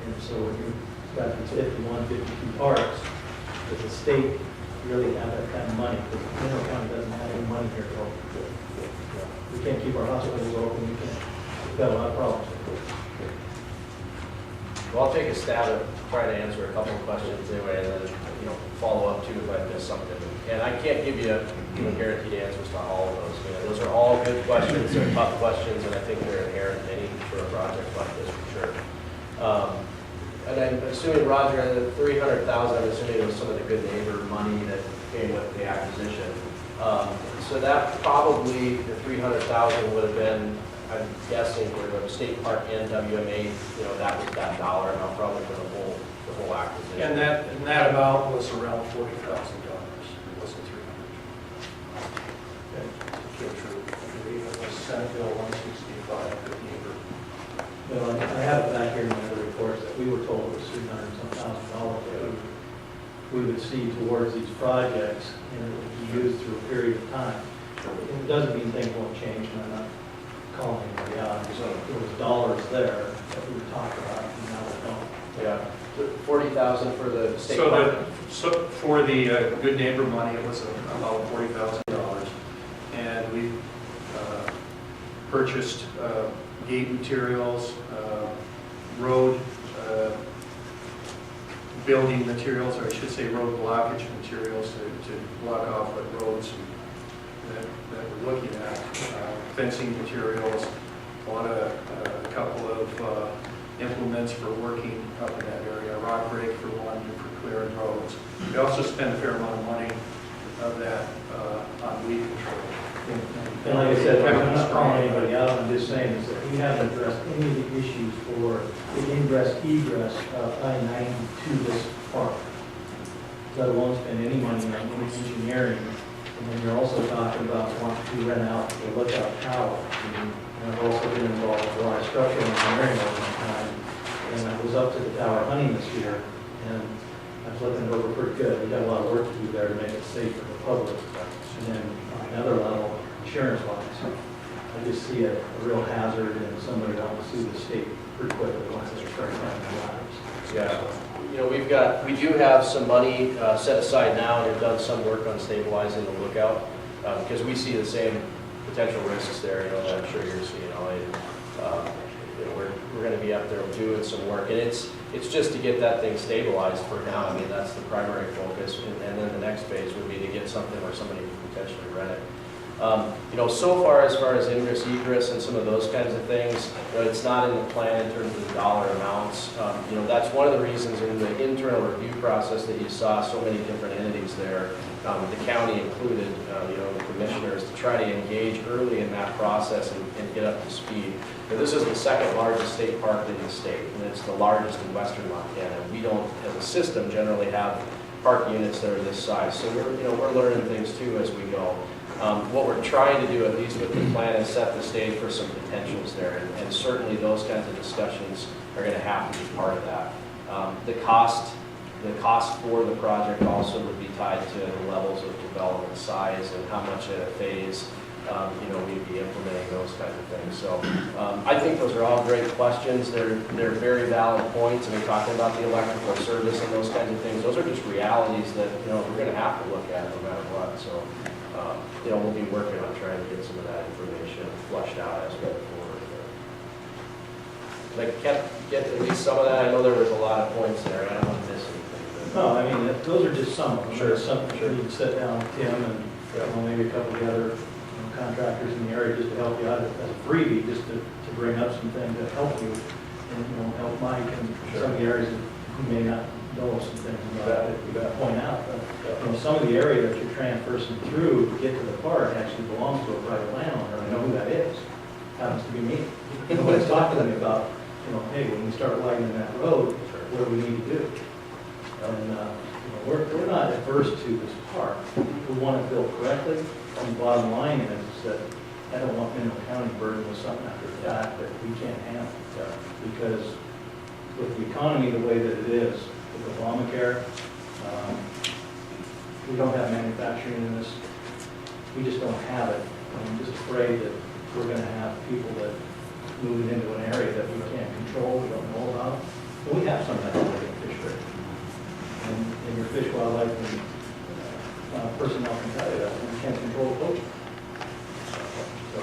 [SPEAKER 7] And so when you've got these 51, 52 parks, does the state really have that kind of money? Because Mineral County doesn't have any money here to help. We can't keep our hospitals open, we've got a lot of problems.
[SPEAKER 4] Well, I'll take a stab at trying to answer a couple of questions anyway, and then, follow up too if I miss something. And I can't give you, guaranteed answers to all of those. Those are all good questions, they're tough questions, and I think they're inherent in any sort of project like this for sure. And I'm assuming, Roger, the $300,000, I'm assuming it was some of the good neighbor money that came with the acquisition. So that probably, the $300,000 would have been, I'm guessing, for the state park and WMA, that was that dollar amount probably for the whole acquisition.
[SPEAKER 6] And that amount was around $40,000. It wasn't 300. True. I believe it was Senate Bill 165, good neighbor.
[SPEAKER 7] Well, I have it back here in my other reports that we were told it was $300,000 that we would see towards these projects, and it would be used through a period of time. It doesn't mean things won't change, and I'm not calling anybody out. So there was dollars there that we were talking about, and now we don't.
[SPEAKER 4] Yeah, 40,000 for the state park.
[SPEAKER 6] So for the good neighbor money, it was about $40,000, and we purchased gate materials, road building materials, or I should say road blockage materials to block off the roads that we're looking at, fencing materials, a couple of implements for working up in that area, rock rake for one, for clearing roads. We also spend a fair amount of money of that on weed control.
[SPEAKER 7] And like I said, I'm not calling anybody out, I'm just saying is that we haven't addressed any of the issues for the ingress, egress of I-90 to this park. Let alone spend any money on any engineering. And then you're also talking about wanting to rent out the lookout tower. And I've also been involved with a lot of structural engineering over my time. And I was up to the tower hunting this year, and I was looking it over pretty good. We got a lot of work to do there to make it safe for the public. And then on another level, insurance-wise, I just see a real hazard and somebody wants to sue the state pretty quickly once they start finding their lives.
[SPEAKER 4] Yeah, we do have some money set aside now, and we've done some work on stabilizing the lookout, because we see the same potential risks there, that I'm sure you're seeing, we're going to be up there doing some work, and it's just to get that thing stabilized for now. I mean, that's the primary focus, and then the next phase would be to get something where somebody can potentially rent it. So far as ingress, egress, and some of those kinds of things, it's not in the plan in terms of the dollar amounts. That's one of the reasons in the internal review process that you saw so many different entities there, the county included, the commissioners, to try to engage early in that process and get up to speed. This is the second largest state park in the state, and it's the largest in western Montana. We don't, as a system, generally have park units that are this size. So we're learning things too as we go. What we're trying to do, at least with the plan, is set the stage for some potentials there, and certainly those kinds of discussions are going to have to be part of that. The cost the cost for the project also would be tied to the levels of development size and how much at a phase, we'd be implementing those kinds of things. So I think those are all great questions. They're very valid points. I mean, talking about the electrical service and those kinds of things, those are just realities that, we're going to have to look at no matter what. So, we'll be working on trying to get some of that information flushed out as we go forward. Like, get at least some of that. I know there was a lot of points there. I don't want to miss anything.
[SPEAKER 7] No, I mean, those are just some of them.
[SPEAKER 4] Sure,
[SPEAKER 7] There's some, sure, you can sit down with Tim and, maybe a couple of the other contractors in the area just to help you out as a freebie, just to bring up some things that help you and, help Mike and some of the areas that you may not know some things about that you got to point out. But, some of the area that you're traversing through to get to the park actually belongs to a private landowner. I know who that is. Happens to be me. Nobody's talking to me about, hey, when we start widening that road, what do we need to do? And, we're not adverse to this park. We want it built correctly. And the bottom line is that I don't want Mineral County burdened with something after the fact that we can't handle. Because with the economy the way that it is, with Obamacare, we don't have manufacturing in this. We just don't have it. I'm just afraid that we're going to have people that move into an area that we can't control, we don't know about. But we have some of that already in fish rate. And your fish, wildlife, and personnel can tell you that we can't control poaching. So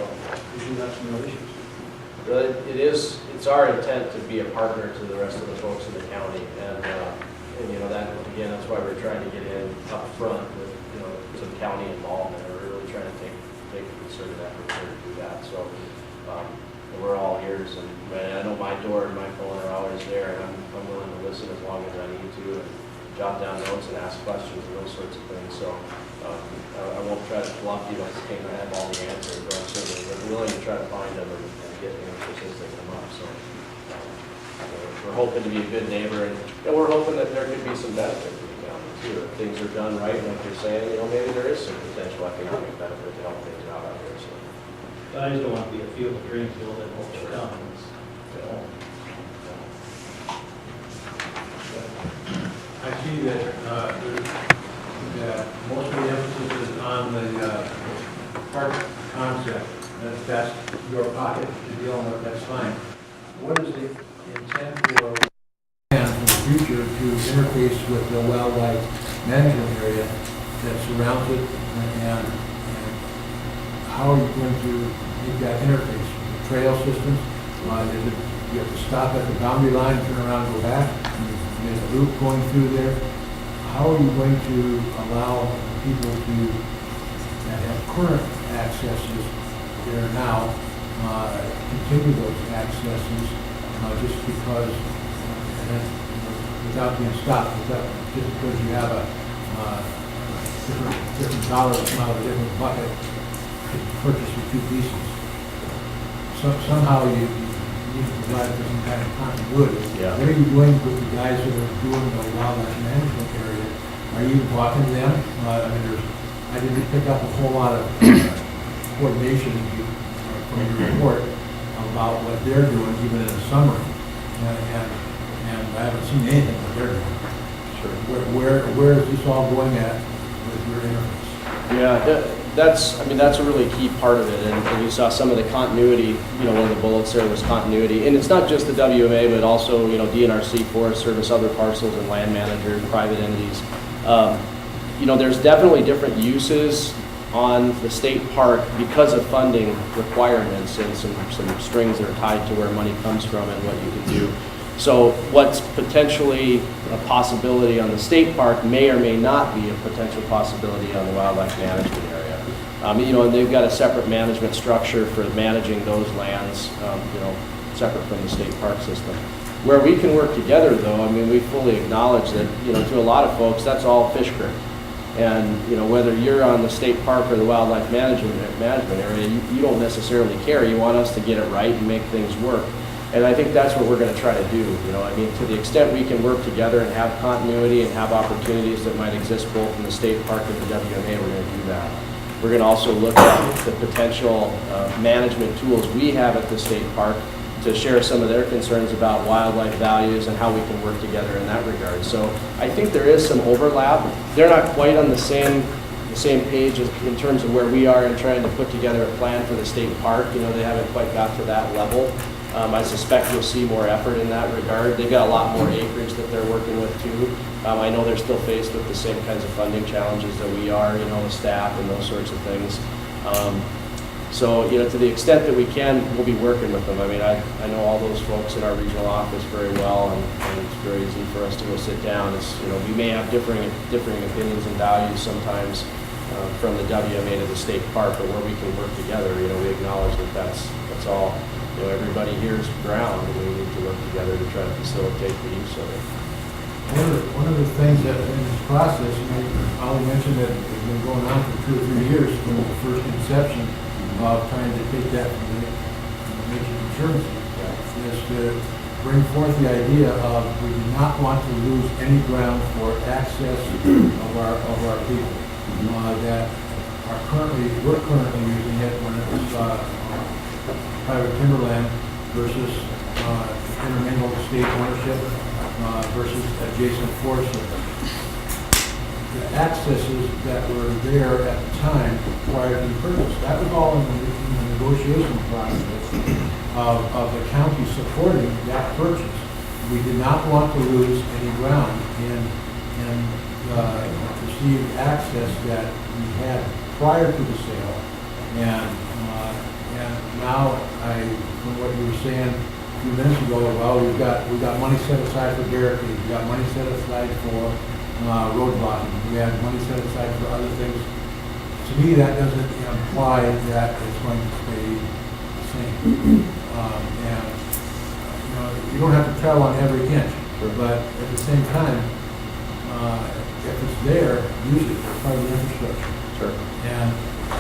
[SPEAKER 7] we do have some real issues.
[SPEAKER 4] It's our intent to be a partner to the rest of the folks in the county, and that again, that's why we're trying to get in up front with some county involvement. We're really trying to take a concerted effort here to do that. So we're all ears, and I know my door and my phone are always there, and I'm willing to listen as long as I need to, and jot down notes and ask questions and those sorts of things. So I won't try to bluff you. I think I have all the answers, but I'm certainly willing to try to find them and get answers as they come up. So we're hoping to be a good neighbor, and we're hoping that there could be some benefit to the county too. If things are done right, like you're saying, maybe there is some potential economic benefit to help things out there. So
[SPEAKER 7] I just don't want to be a field of dreams field that won't come.
[SPEAKER 8] I see that most of the emphasis is on the park concept. If that's your pocket to deal with, that's fine. What is the intent for in the future to interface with the wildlife management area that surrounds it, and how are you going to make that interface? The trail systems, you have to stop at the boundary line, turn around, and go back. There's a loop going through there. How are you going to allow people that have current accesses there now continue those accesses just because, without being stopped, just because you have a different dollars come out of a different bucket to purchase the two pieces? So somehow you need to provide for some kind of continuity.
[SPEAKER 4] Yeah.
[SPEAKER 8] What are you doing with the guys that are doing the wildlife management area? Are you even talking to them? I didn't pick up a whole lot of coordination from your report about what they're doing, even in the summer, and I haven't seen anything what they're doing.
[SPEAKER 4] sure.
[SPEAKER 8] Where is this all going at with your interface?
[SPEAKER 4] Yeah, that's a really key part of it, and you saw some of the continuity. One of the bullets there was continuity, and it's not just the WMA, but also DNRC, Forest Service, other parcels, and land managers, private entities. There's definitely different uses on the state park because of funding requirements and some strings that are tied to where money comes from and what you can do. So what's potentially a possibility on the state park may or may not be a potential possibility on the wildlife management area. And they've got a separate management structure for managing those lands, separate from the state park system. Where we can work together, though, we fully acknowledge that, to a lot of folks, that's all fish creek. And, whether you're on the state park or the wildlife management area, you don't necessarily care. You want us to get it right and make things work. And I think that's what we're going to try to do. To the extent we can work together and have continuity and have opportunities that might exist both in the state park and the WMA, we're going to do that. We're going to also look at the potential management tools we have at the state park to to share some of their concerns about wildlife values and how we can work together in that regard. So I think there is some overlap. They're not quite on the same page in terms of where we are in trying to put together a plan for the state park. You know, they haven't quite got to that level. I suspect you'll see more effort in that regard. They've got a lot more acreage that they're working with too. I know they're still faced with the same kinds of funding challenges that we are, you know, with staff and those sorts of things. So, you know, to the extent that we can, we'll be working with them. I mean, I know all those folks in our regional office very well, and it's very easy for us to go sit down. It's, you know, we may have differing opinions and values sometimes from the WMA to the state park, but where we can work together, you know, we acknowledge that that's all. You know, everybody here is ground, and we need to work together to try to facilitate the use of it.
[SPEAKER 8] One of the things that in this process, you know, Ollie mentioned that it's been going on for 2 or 3 years from the first inception of trying to take that from the Nature Conservancy, is to bring forth the idea of we do not want to lose any ground for access of our people. That we're currently using it when it's private timberland versus intermingled state ownership versus adjacent forest service. The accesses that were there at the time prior to the purchase, that was all in the negotiation process of the county supporting that purchase. We did not want to lose any ground in perceived access that we had prior to the sale. And now, from what you were saying a few minutes ago, well, we've got money set aside for barricades, we've got money set aside for road blocking, we have money set aside for other things. To me, that doesn't imply that it's going to stay the same. And you know, you don't have to travel on every inch, but at the same time, if it's there, use it as part of the infrastructure.
[SPEAKER 4] Sure.
[SPEAKER 8] And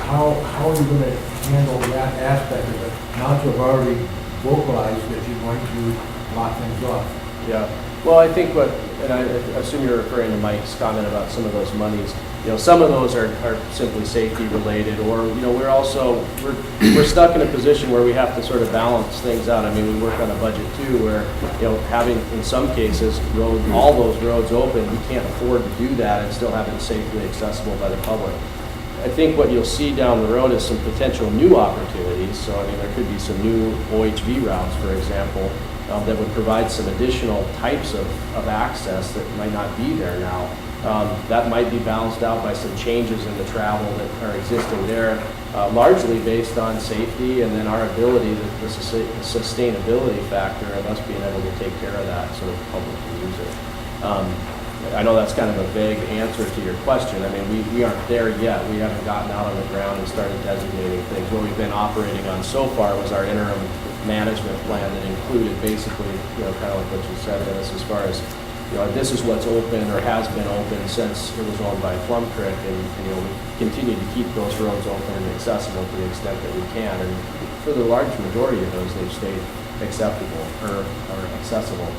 [SPEAKER 8] how are you going to handle that aspect of it? Now that you've already vocalized that you're going to lock things off.
[SPEAKER 4] Yeah. Well, I think and I assume you're referring to Mike's comment about some of those monies. You know, some of those are simply safety related, or, you know, we're stuck in a position where we have to sort of balance things out. I mean, we work on a budget too, where, you know, having in some cases all those roads open, we can't afford to do that and still have it safely accessible by the public. I think what you'll see down the road is some potential new opportunities. So, I mean, there could be some new OHV routes, for example, that would provide some additional types of access that might not be there now. That might be balanced out by some changes in the travel that are existing there, largely based on safety and then our ability, the sustainability factor of us being able to take care of that so that the public can use it. I know that's kind of a vague answer to your question. I mean, we aren't there yet. We haven't gotten out on the ground and started designating things. What we've been operating on so far was our interim management plan that included basically, you know, kind of like what you said, Dennis, as far as, you know, this is what's open or has been open since it was owned by Plum Creek, and you know, we continue to keep those roads open and accessible to the extent that we can. And for the large majority of those, they've stayed acceptable or accessible.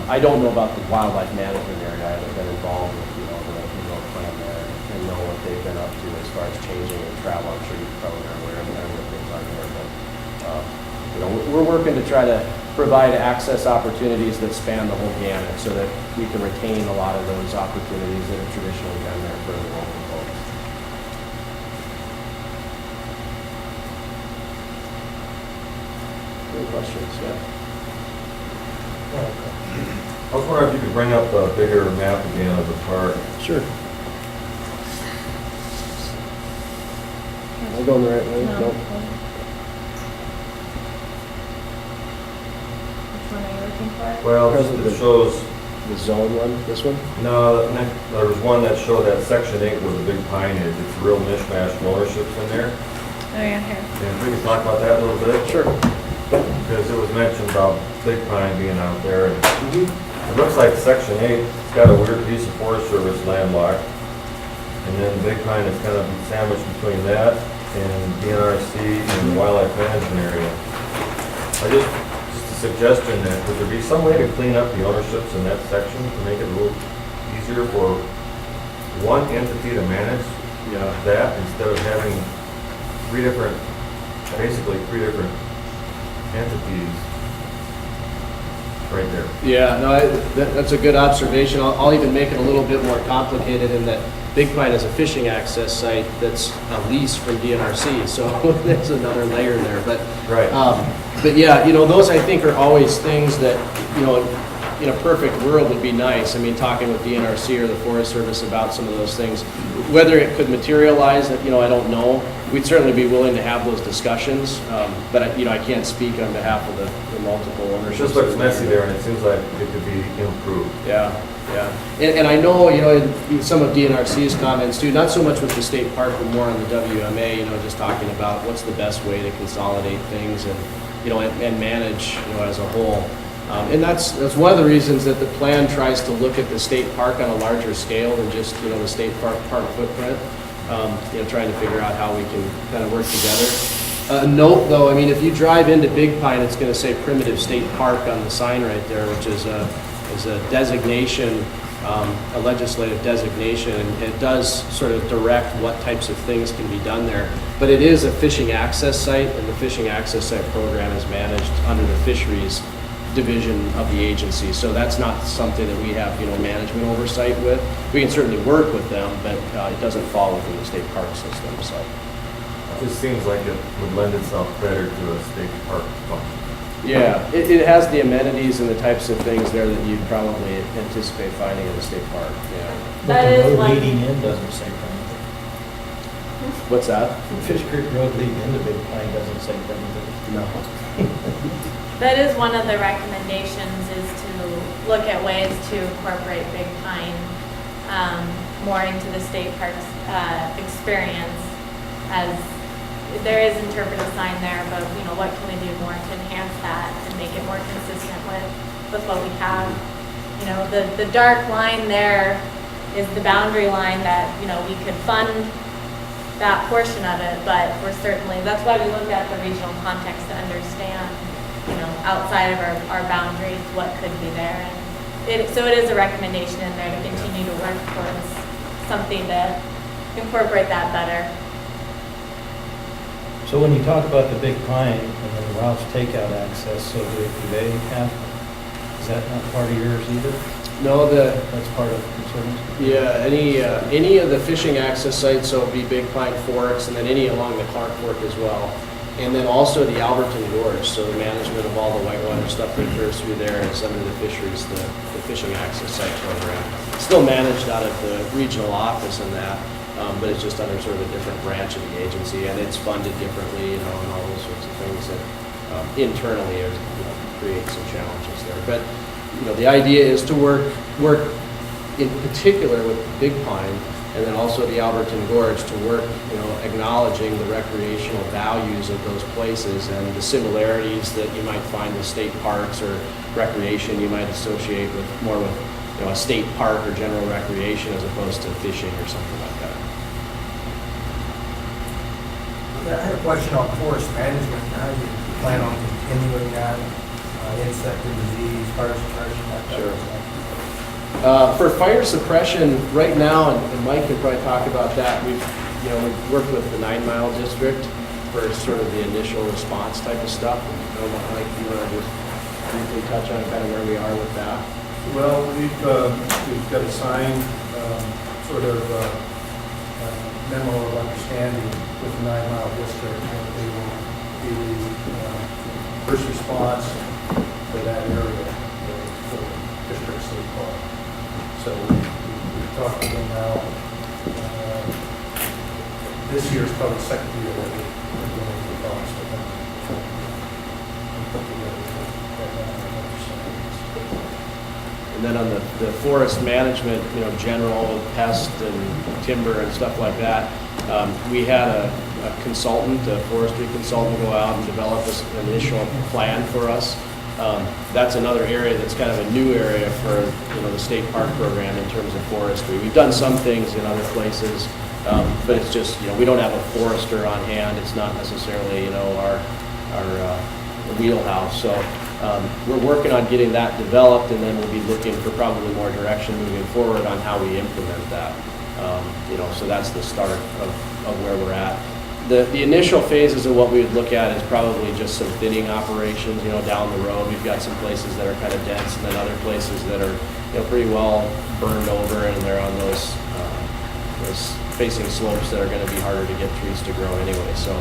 [SPEAKER 4] I don't know about the wildlife management area. I haven't been involved with, you know, the road plan there and know what they've been up to as far as changing and travel. I'm sure you probably are aware of that, what things are there, but you know, we're working to try to provide access opportunities that span the whole gamut so that we can retain a lot of those opportunities that have traditionally been there for the local folks. Any questions? Yeah.
[SPEAKER 9] I was wondering if you could bring up a bigger map again of the park.
[SPEAKER 4] Sure. Am I going the right way?
[SPEAKER 3] No.
[SPEAKER 4] Nope.
[SPEAKER 3] Which one are you looking for?
[SPEAKER 9] Well,
[SPEAKER 4] President.
[SPEAKER 9] it shows,
[SPEAKER 4] The zone one, this one?
[SPEAKER 9] no, there was one that showed that Section 8 where the big pine is. It's a real mishmash of ownerships in there.
[SPEAKER 3] Oh, yeah, here.
[SPEAKER 9] And we can talk about that a little bit.
[SPEAKER 4] Sure.
[SPEAKER 9] Because it was mentioned about big pine being out there. And it looks like Section 8, it's got a weird piece of Forest Service landlocked. And then Big Pine is kind of sandwiched between that and DNRC and the wildlife management area. Just a suggestion that, would there be some way to clean up the ownerships in that section to make it a little easier for one entity to manage that instead of having basically three different entities right there.
[SPEAKER 4] Yeah, no, that's a good observation. I'll even make it a little bit more complicated in that Big Pine is a fishing access site that's a lease from DNRC, so there's another layer there.
[SPEAKER 9] Right.
[SPEAKER 4] But yeah, those I think are always things that, in a perfect world would be nice. I mean, talking with DNRC or the Forest Service about some of those things. Whether it could materialize, I don't know. We'd certainly be willing to have those discussions, but I can't speak on behalf of the multiple
[SPEAKER 9] It
[SPEAKER 4] ownerships.
[SPEAKER 9] just looks messy there, and it seems like it could be improved.
[SPEAKER 4] Yeah. And I know, in some of DNRC's comments too, not so much with the state park, but more on the WMA, just talking about what's the best way to consolidate things and, and manage, as a whole. And that's one of the reasons that the plan tries to look at the state park on a larger scale than just, the state park footprint. Trying to figure out how we can kind of work together. Note though, if you drive into Big Pine, it's going to say Primitive State Park on the sign right there, which is a designation, a legislative designation, and it does sort of direct what types of things can be done there. But it is a fishing access site, and the fishing access site program is managed under the fisheries division of the agency. So that's not something that we have, management oversight with. We can certainly work with them, but it doesn't fall within the state park system. So
[SPEAKER 9] It just seems like it would lend itself better to a state park function.
[SPEAKER 4] yeah, it has the amenities and the types of things there that you'd probably anticipate finding in the state park. Yeah.
[SPEAKER 3] That
[SPEAKER 7] But
[SPEAKER 3] is
[SPEAKER 7] the road
[SPEAKER 3] one-
[SPEAKER 7] leading in doesn't say Primitive.
[SPEAKER 4] What's that?
[SPEAKER 7] Fish Creek Road leading into Big Pine doesn't say Primitive.
[SPEAKER 4] No.
[SPEAKER 3] That is one of the recommendations, is to look at ways to incorporate Big Pine more into the state parks experience, as there is interpretive sign there, but what can we do more to enhance that and make it more consistent with what we have. The dark line there is the boundary line that we could fund that portion of it, but we're certainly, that's why we look at the regional context to understand, outside of our boundaries, what could be there. And so it is a recommendation in there to continue to work towards something to incorporate that better.
[SPEAKER 7] So when you talk about the Big Pine and then Ralph's takeout access, so do they have, is that not part of yours either?
[SPEAKER 4] No,
[SPEAKER 7] That's part of concerns?
[SPEAKER 4] yeah, any of the fishing access sites, so it'd be Big Pine Forks, and then any along the Clark Fork as well. And then also the Alberton Gorge, so the management of all the whitewater stuff that occurs through there is under the fisheries, the fishing access site program. Still managed out of the regional office in that, but it's just under sort of a different branch of the agency, and it's funded differently, and all those sorts of things that internally are, create some challenges there. But the idea is to work in particular with Big Pine, and then also the Alberton Gorge, to work, acknowledging the recreational values of those places and the similarities that you might find with state parks or recreation you might associate with more with, a state park or general recreation as opposed to fishing or something like that.
[SPEAKER 10] I had a question on forest management. How do you plan on continuing that? Insect and disease, fire suppression, that type of stuff?
[SPEAKER 4] For fire suppression, right now, and Mike can probably talk about that, we've worked with the 9 Mile District for sort of the initial response type of stuff. I don't know, Mike, you want to just briefly touch on kind of where we are with that?
[SPEAKER 2] Well, we've got a signed sort of memo of understanding with the 9 Mile District that they will be first response for that area for District State Park. So we've talked to them now. This year is probably the second year that we're doing the talks with them.
[SPEAKER 4] And then on the forest management, general pest and timber and stuff like that, we had a consultant, a forestry consultant, go out and develop this initial plan for us. That's another area that's kind of a new area for the state park program in terms of forestry. We've done some things in other places, but it's just we don't have a forester on hand. It's not necessarily our wheelhouse. So we're working on getting that developed, and then we'll be looking for probably more direction moving forward on how we implement that. So that's the start of where we're at. The initial phases of what we would look at is probably just some thinning operations, down the road. We've got some places that are kind of dense and then other places that are, pretty well burned over and they're on those facing slopes that are going to be harder to get trees to grow anyway. So,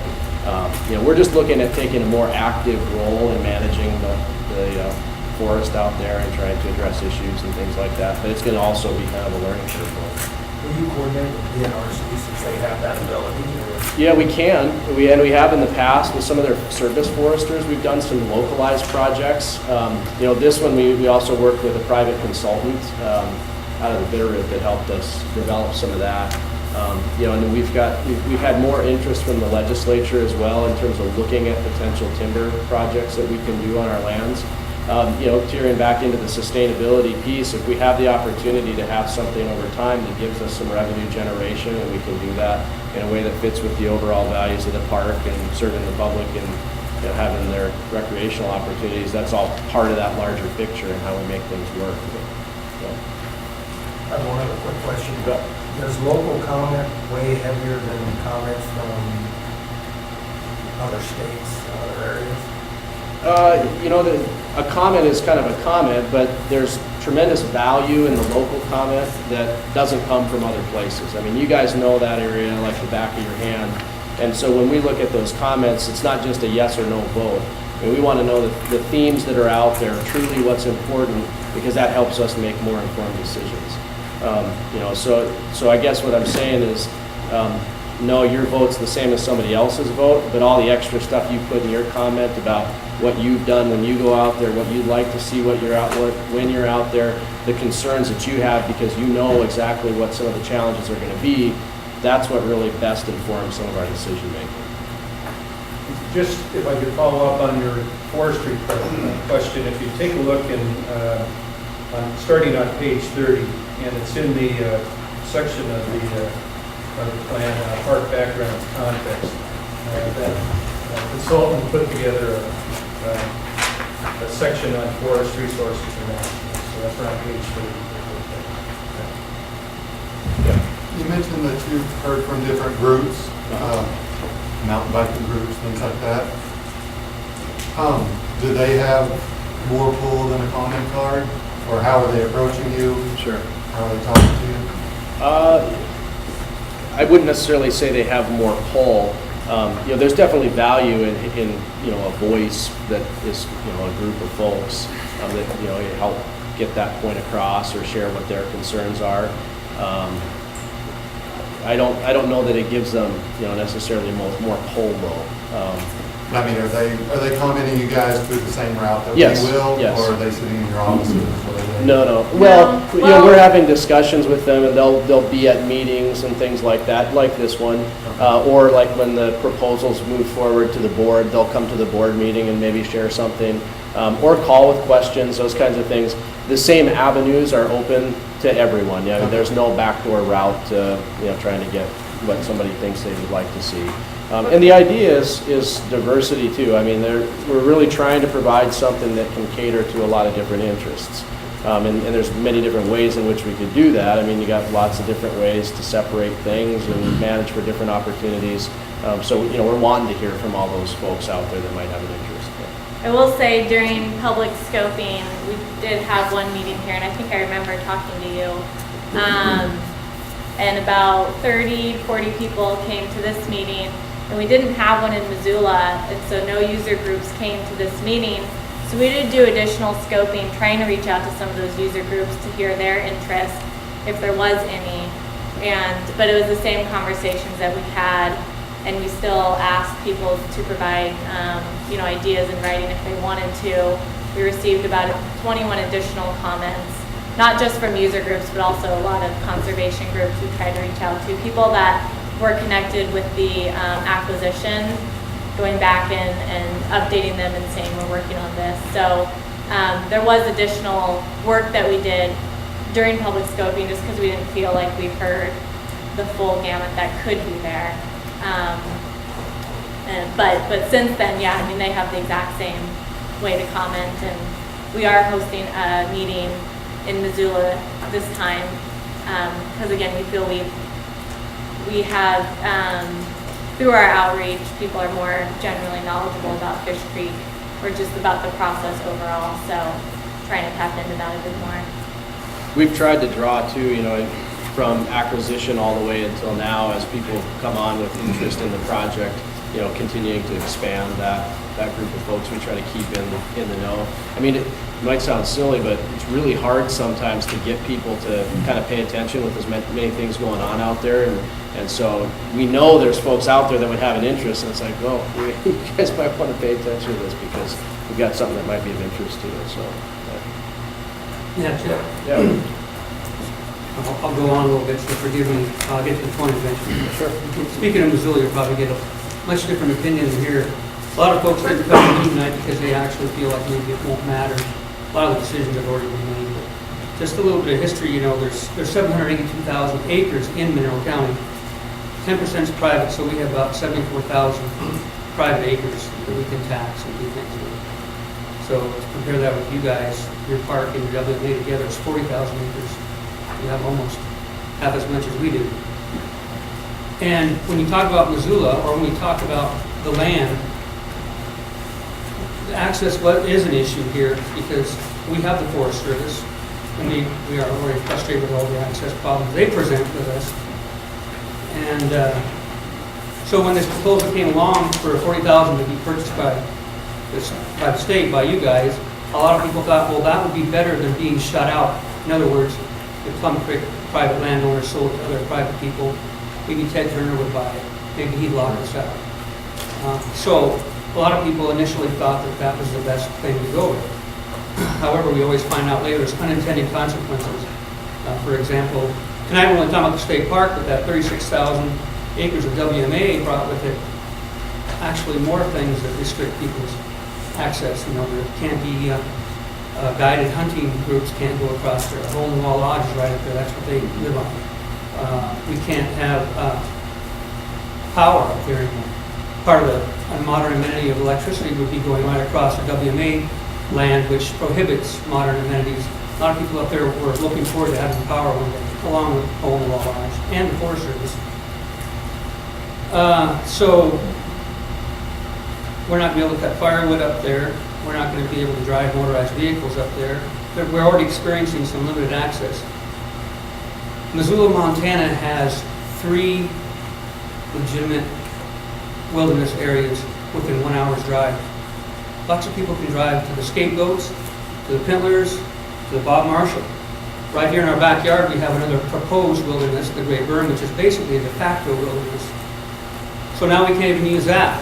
[SPEAKER 4] we're just looking at taking a more active role in managing the forest out there and trying to address issues and things like that. But it's going to also be kind of a learning curve.
[SPEAKER 10] Will you coordinate with the NRC since they have that ability? Or?
[SPEAKER 4] Yeah, we can. We have in the past with some of their service foresters. We've done some localized projects. This one we also worked with a private consultant out of the Bitterroot that helped us develop some of that. And we've had more interest from the legislature as well in terms of looking at potential timber projects that we can do on our lands. Tearing back into the sustainability piece, if we have the opportunity to have something over time that gives us some revenue generation and we can do that in a way that fits with the overall values of the park and serving the public and having their recreational opportunities, that's all part of that larger picture and how we make things work.
[SPEAKER 10] I have one other quick question. Does local comment weigh heavier than comments from other states, other areas? A comment is kind of a comment, but there's tremendous value in the local comment that doesn't come from other places. I mean, you guys know that area like the back of your hand. And so when we look at those comments, it's not just a yes or no vote. I mean, we want to know that the themes that are out there are truly what's important because that helps us make more informed decisions. So I guess what I'm saying is, no, your vote's the same as somebody else's vote, but all the extra stuff you put in your comment about what you've done when you go out there, what you'd like to see when you're out there, the concerns that you have because you know exactly what some of the challenges are going to be, that's what really best informs some of our decision making.
[SPEAKER 2] Just if I could follow up on your forestry question, if you take a look starting on page 30, and it's in the section of the plan, park background context, that consultant put together a section on forest resources and management. So that's around page 30.
[SPEAKER 11] You mentioned that you've heard from different groups, mountain biking groups, things like that. Do they have more pull than a comment card? Or how are they approaching you?
[SPEAKER 4] Sure.
[SPEAKER 11] How are they talking to you?
[SPEAKER 4] I wouldn't necessarily say they have more pull. There's definitely value in a voice that is a group of folks that help get that point across or share what their concerns are. I don't know that it gives them necessarily more pull though.
[SPEAKER 11] I mean, are they commenting you guys through the same route that
[SPEAKER 4] Yes,
[SPEAKER 11] we will,
[SPEAKER 4] yes.
[SPEAKER 11] or are they sitting in your offices?
[SPEAKER 4] No. Well, we're having discussions with them, and they'll be at meetings and things like that, like this one, or like when the proposals move forward to the board, they'll come to the board meeting and maybe share something, or call with questions, those kinds of things. The same avenues are open to everyone. Yeah, there's no backdoor route to trying to get what somebody thinks they would like to see. And the idea is diversity too. I mean, we're really trying to provide something that can cater to a lot of different interests. And there's many different ways in which we could do that. I mean, you got lots of different ways to separate things and manage for different opportunities. So we're wanting to hear from all those folks out there that might have an interest.
[SPEAKER 3] I will say during public scoping, we did have one meeting here, and I think I remember talking to you. And about 30, 40 people came to this meeting. And we didn't have one in Missoula, and so no user groups came to this meeting. So we did do additional scoping, trying to reach out to some of those user groups to hear their interest, if there was any. But it was the same conversations that we had, and we still asked people to provide, ideas in writing if they wanted to. We received about 21 additional comments, not just from user groups, but also a lot of conservation groups we tried to reach out to, people that were connected with the acquisition, going back and updating them and saying we're working on this. So there was additional work that we did during public scoping just because we didn't feel like we heard the full gamut that could be there. But since then, yeah, I mean, they have the exact same way to comment, and we are hosting a meeting in Missoula this time because again, we feel we have through our outreach, people are more generally knowledgeable about Fish Creek or just about the process overall. So trying to tap into that a bit more.
[SPEAKER 10] We've tried to draw too, from acquisition all the way until now as people come on with interest in the project, continuing to expand that group of folks we try to keep in the know. I mean, it might sound silly, but it's really hard sometimes to get people to kind of pay attention with as many things going on out there. And so we know there's folks out there that would have an interest, and it's like, well, you guys might want to pay attention to this because we've got something that might be of interest to you. So,
[SPEAKER 12] Yeah, Chip.
[SPEAKER 10] yeah.
[SPEAKER 12] I'll go on a little bit, so forgive me. I'll get to the point eventually. Sure. Speaking of Missoula, you'll probably get a much different opinion here. A lot of folks didn't come to meeting tonight because they actually feel like maybe it won't matter. A lot of the decisions have already been made. But just a little bit of history, there's 782,000 acres in Mineral County. 10% is private, so we have about 74,000 private acres that we can tax and do things with. So to compare that with you guys, your park and your WMA together is 40,000 acres. You have almost half as much as we do. And when you talk about Missoula, or when you talk about the land, the access is an issue here because we have the Forest Service, and we are already frustrated with all the access problems they present with us. And so when this proposal came along for 40,000 to be purchased by the state, by you guys, a lot of people thought, well, that would be better than being shut out. In other words, the Plum Creek private landowner sold it to other private people. Maybe Ted Turner would buy it. Maybe he'd lock us out. So a lot of people initially thought that that was the best thing to go with. However, we always find out later there's unintended consequences. For example, and I'm only talking about the state park, but that 36,000 acres of WMA brought with it actually more things that restrict people's access. There can't be guided hunting groups can't go across there. Hole-in-the-wall lodge is right up there. That's what they live on. We can't have power up there anymore. Part of the modern amenity of electricity would be going right across the WMA land, which prohibits modern amenities. A lot of people up there were looking forward to having power one day, along with Hole-in-the-wall lodge and the Forest Service. So we're not going to be able to cut firewood up there. We're not going to be able to drive motorized vehicles up there. We're already experiencing some limited access. Missoula, Montana has 3 legitimate wilderness areas within 1 hour's drive. Lots of people can drive to the Scapegoats, to the Pintlers, to the Bob Marshall. Right here in our backyard, we have another proposed wilderness, the Great Burn, which is basically a de facto wilderness. So now we can't even use that.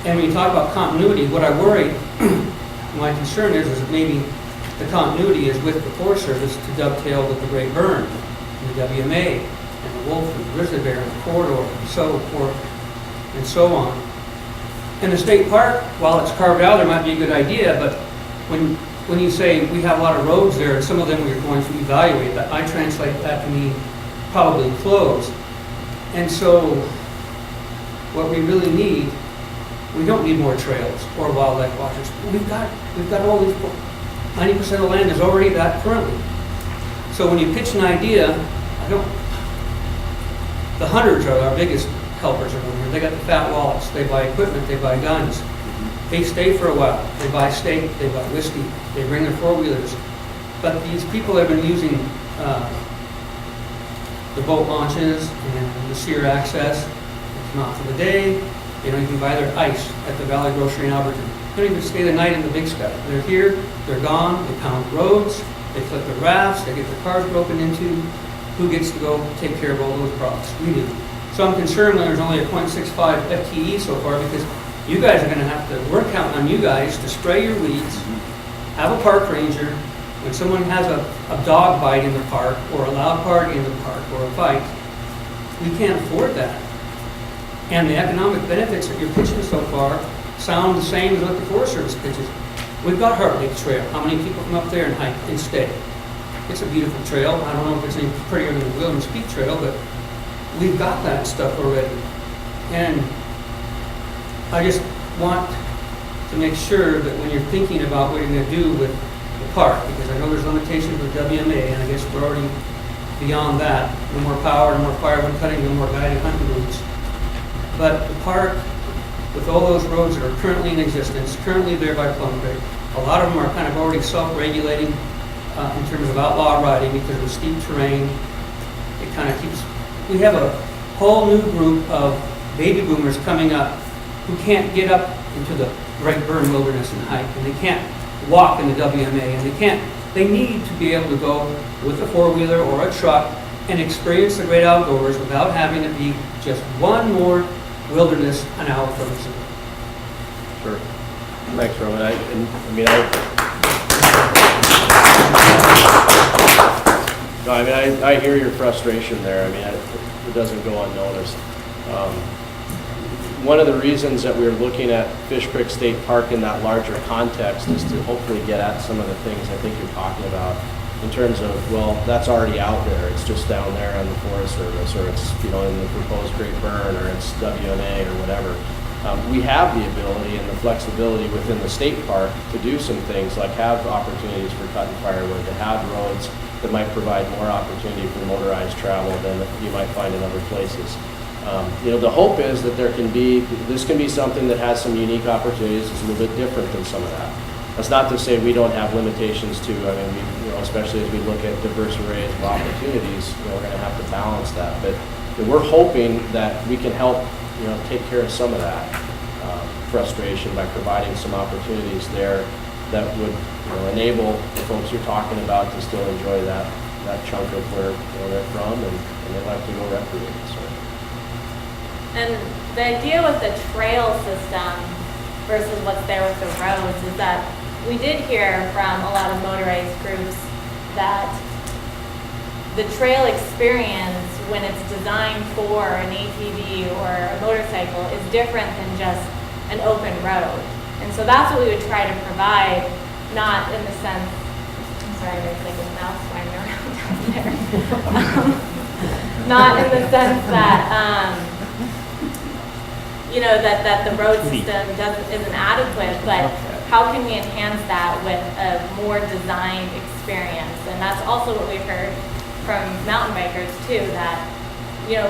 [SPEAKER 12] And when you talk about continuity, what I worry, my concern is that maybe the continuity is with the Forest Service to dovetail with the Great Burn, and the WMA, and the wolf, and the grizzly bear, and the corridor, and so forth, and so on. And the state park, while it's carved out, there might be a good idea, but when you say we have a lot of roads there, and some of them we're going to evaluate, that I translate that to mean probably closed. And so what we really need, we don't need more trails or wildlife watchers. We've got all these, 90% of the land is already that currently. So when you pitch an idea, the hunters are our biggest helpers around here. They got the fat wallets, they buy equipment, they buy guns. They stay for a while, they buy steak, they buy whiskey, they bring their four-wheelers. But these people have been using the boat launches and the sear access. It's not for the day. You can buy their ice at the Valley Grocery in Alberton. They don't even stay the night in the Big Sky. They're here, they're gone, they pound roads, they flip their rafts, they get their cars broken into. Who gets to go take care of all those problems? We do. So I'm concerned when there's only a 0.65 FTE so far because you guys are going to have to, we're counting on you guys to spray your weeds, have a park ranger. When someone has a dog bite in the park or a loud party in the park or a fight, we can't afford that. And the economic benefits that you're pitching so far sound the same as what the Forest Service pitches. We've got Heart Lake Trail. How many people come up there and hike and stay? It's a beautiful trail. I don't know if it's any prettier than the Wilderness Peak Trail, but we've got that stuff already. And I just want to make sure that when you're thinking about what you're going to do with the park, because I know there's limitations with WMA, and I guess we're already beyond that. No more power, no more firewood cutting, no more guided hunting routes. But the park, with all those roads that are currently in existence, currently there by Plum Creek, a lot of them are kind of already self-regulating in terms of outlaw riding because of the steep terrain. It kind of keeps, we have a whole new group of baby boomers coming up who can't get up into the Great Burn Wilderness and hike, and they can't walk in the WMA, and they need to be able to go with a four-wheeler or a truck and experience the great outdoors without having to be just one more wilderness an hour from the city.
[SPEAKER 10] Sure. Thanks, Roman. I hear your frustration there. I mean, it doesn't go unnoticed. One of the reasons that we're looking at Fish Creek State Park in that larger context is to hopefully get at some of the things I think you're talking about in terms of, well, that's already out there. It's just down there on the Forest Service, or it's, in the proposed Great Burn, or it's WNA or whatever. We have the ability and the flexibility within the state park to do some things like have opportunities for cutting firewood, to have roads that might provide more opportunity for motorized travel than you might find in other places. The hope is that this can be something that has some unique opportunities. It's a little bit different than some of that. That's not to say we don't have limitations too. I mean, especially as we look at diverse arrays of opportunities, we're going to have to balance that. But we're hoping that we can help, take care of some of that frustration by providing some opportunities there that would enable the folks you're talking about to still enjoy that chunk of where they're from and they like to go recreate. So.
[SPEAKER 3] And the idea with the trail system versus what's there with the roads is that we did hear from a lot of motorized groups that the trail experience, when it's designed for an ATV or a motorcycle, is different than just an open road. And so that's what we would try to provide, not in the sense, I'm sorry, there's like a mouse flying around down there. Not in the sense that, that the road system isn't adequate, but how can we enhance that with a more designed experience? And that's also what we've heard from mountain bikers too, that,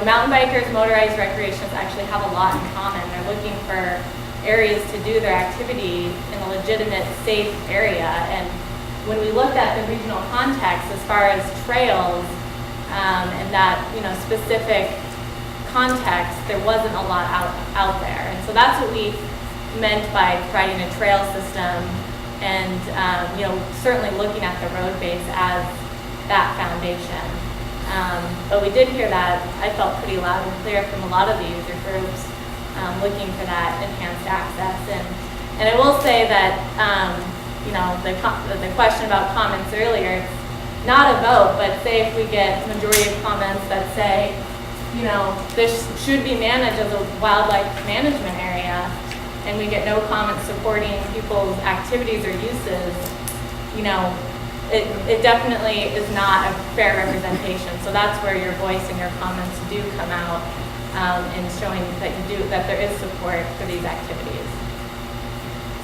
[SPEAKER 3] mountain bikers, motorized recreations actually have a lot in common. They're looking for areas to do their activity in a legitimate, safe area. And when we looked at the regional context as far as trails and that, specific context, there wasn't a lot out there. And so that's what we meant by providing a trail system and, certainly looking at the road base as that foundation. But we did hear that, I felt pretty loud and clear from a lot of the user groups looking for that enhanced access. And I will say that, the question about comments earlier, it's not a vote, but say if we get majority of comments that say, this should be managed as a wildlife management area, and we get no comments supporting people's activities or uses, it definitely is not a fair representation. So that's where your voice and your comments do come out in showing that there is support for these activities.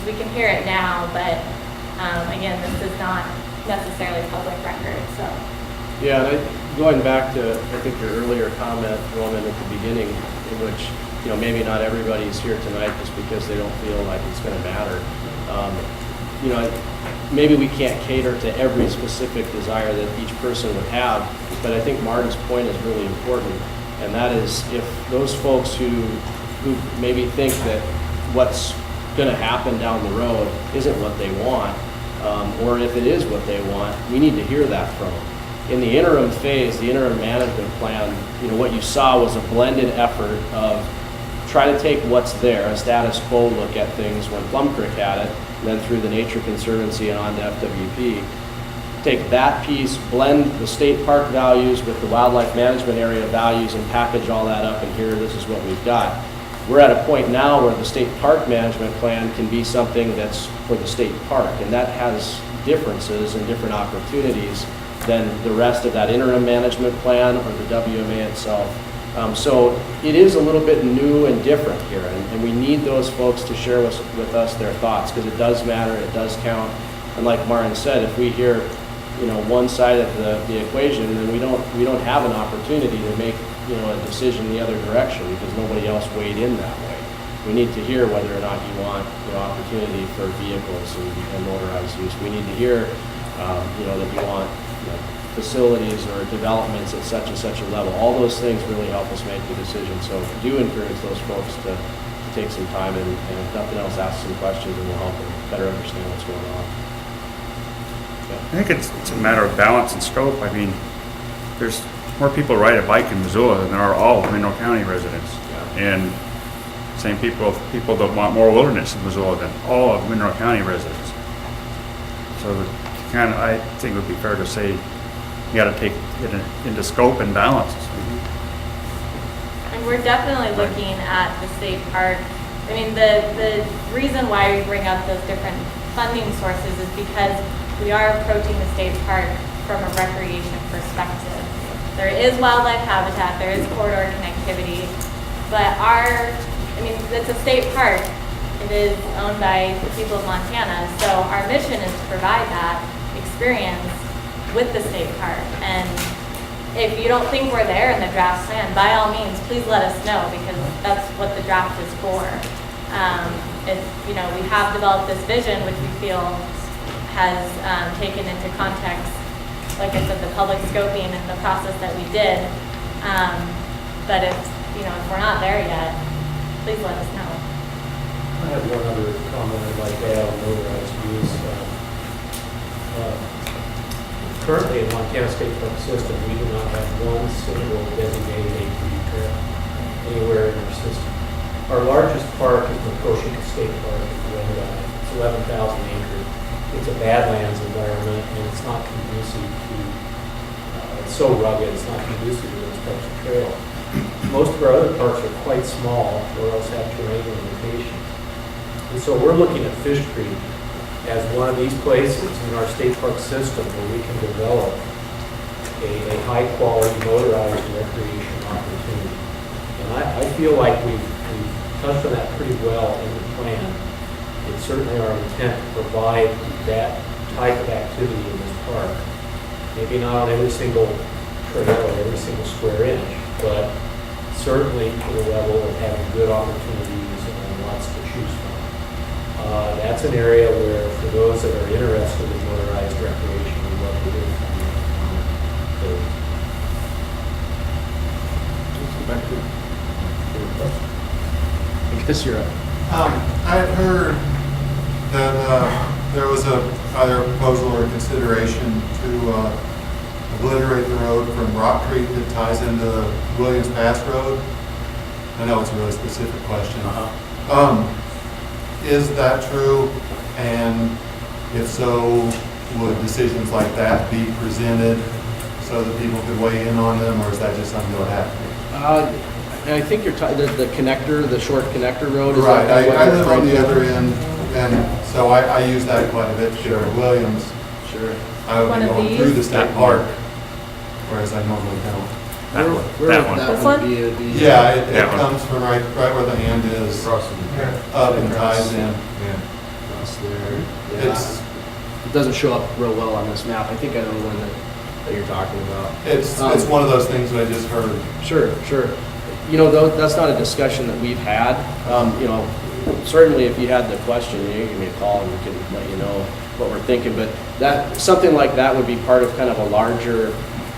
[SPEAKER 3] We can hear it now, but again, this is not necessarily public record. So.
[SPEAKER 10] Yeah, and going back to, I think, your earlier comment, Roman, at the beginning, in which, maybe not everybody's here tonight just because they don't feel like it's going to matter. Maybe we can't cater to every specific desire that each person would have, but I think Martin's point is really important, and that is if those folks who maybe think that what's going to happen down the road isn't what they want, or if it is what they want, we need to hear that from them. In the interim phase, the interim management plan, what you saw was a blended effort of try to take what's there, a status quo look at things when Plum Creek had it, and then through the Nature Conservancy and on to FWP. Take that piece, blend the state park values with the wildlife management area values and package all that up, and here, this is what we've got. We're at a point now where the state park management plan can be something that's for the state park, and that has differences and different opportunities than the rest of that interim management plan or the WMA itself. So it is a little bit new and different here, and we need those folks to share with us their thoughts, because it does matter, it does count. And like Martin said, if we hear one side of the equation, then we don't have an opportunity to make you know, a decision the other direction because nobody else weighed in that way. We need to hear whether or not you want, you know, opportunity for vehicles and motorized use. We need to hear, you know, that you want, you know, facilities or developments at such and such a level. All those things really help us make the decision. So do encourage those folks to take some time and if nothing else, ask some questions and we'll help them better understand what's going on.
[SPEAKER 13] I think it's a matter of balance and scope. I mean, there's more people ride a bike in Missoula than there are all Mineral County residents.
[SPEAKER 10] Yeah.
[SPEAKER 13] And same people that want more wilderness in Missoula than all of Mineral County residents. So I think it would be fair to say you got to take it into scope and balance.
[SPEAKER 3] And we're definitely looking at the state park. I mean, the reason why we bring up those different funding sources is because we are approaching the state park from a recreation perspective. There is wildlife habitat, there is corridor connectivity, but it's a state park. It is owned by the people of Montana, so our mission is to provide that experience with the state park. And if you don't think we're there in the draft plan, by all means, please let us know because that's what the draft is for. We have developed this vision, which we feel has taken into context, like I said, the public scoping and the process that we did. But if we're not there yet, please let us know.
[SPEAKER 6] I have one other comment I'd like to add on motorized use. Currently in Montana State Park system, we do not have one single designated ATV trail anywhere in our system. Our largest park is Makoshika State Park in Wendell. It's 11,000 acres. It's a badlands environment and it's not conducive to, it's so rugged, it's not conducive to those types of trails. Most of our other parks are quite small or else have terrain limitations. And so we're looking at Fish Creek as one of these places in our state park system where we can develop a high-quality motorized recreation opportunity. And I feel like we've touched on that pretty well in the plan. It's certainly our intent to provide that type of activity in this park. Maybe not on every single trail or every single square inch, but certainly to the level of having good opportunities and lots to choose from. That's an area where, for those that are interested in motorized recreation, we'd love to hear from you on those.
[SPEAKER 8] Let's go back to your question.
[SPEAKER 10] I guess you're up.
[SPEAKER 11] I had heard that there was either a proposal or a consideration to obliterate the road from Rock Creek that ties into Williams Pass Road. I know it's a really specific question. Is that true? And if so, would decisions like that be presented so that people could weigh in on them, or is that just something that would happen?
[SPEAKER 10] I think you're talking the connector, the short connector road. Is
[SPEAKER 11] Right.
[SPEAKER 10] that what
[SPEAKER 11] I
[SPEAKER 10] you're
[SPEAKER 11] live on
[SPEAKER 10] referring
[SPEAKER 11] the
[SPEAKER 10] to?
[SPEAKER 11] other end, and so I use that quite a bit. Sure. Williams.
[SPEAKER 10] Sure.
[SPEAKER 11] I would
[SPEAKER 3] One
[SPEAKER 11] be
[SPEAKER 3] of
[SPEAKER 11] going
[SPEAKER 3] these?
[SPEAKER 11] through the state park, whereas I normally don't.
[SPEAKER 13] That one.
[SPEAKER 10] Where
[SPEAKER 13] That
[SPEAKER 10] would
[SPEAKER 13] one.
[SPEAKER 10] that
[SPEAKER 3] This
[SPEAKER 10] one
[SPEAKER 3] one?
[SPEAKER 10] be?
[SPEAKER 11] Yeah, it
[SPEAKER 13] That one.
[SPEAKER 11] comes from right where the hand is,
[SPEAKER 8] Across the
[SPEAKER 11] up and ties in.
[SPEAKER 8] Yeah.
[SPEAKER 10] Across there. Yeah.
[SPEAKER 11] It's
[SPEAKER 10] It doesn't show up real well on this map. I think I know the one that you're talking about.
[SPEAKER 11] it's one of those things that I just heard.
[SPEAKER 10] Sure. Though, that's not a discussion that we've had. Certainly if you had the question, you give me a call and we can let you know what we're thinking. But something like that would be part of kind of a larger,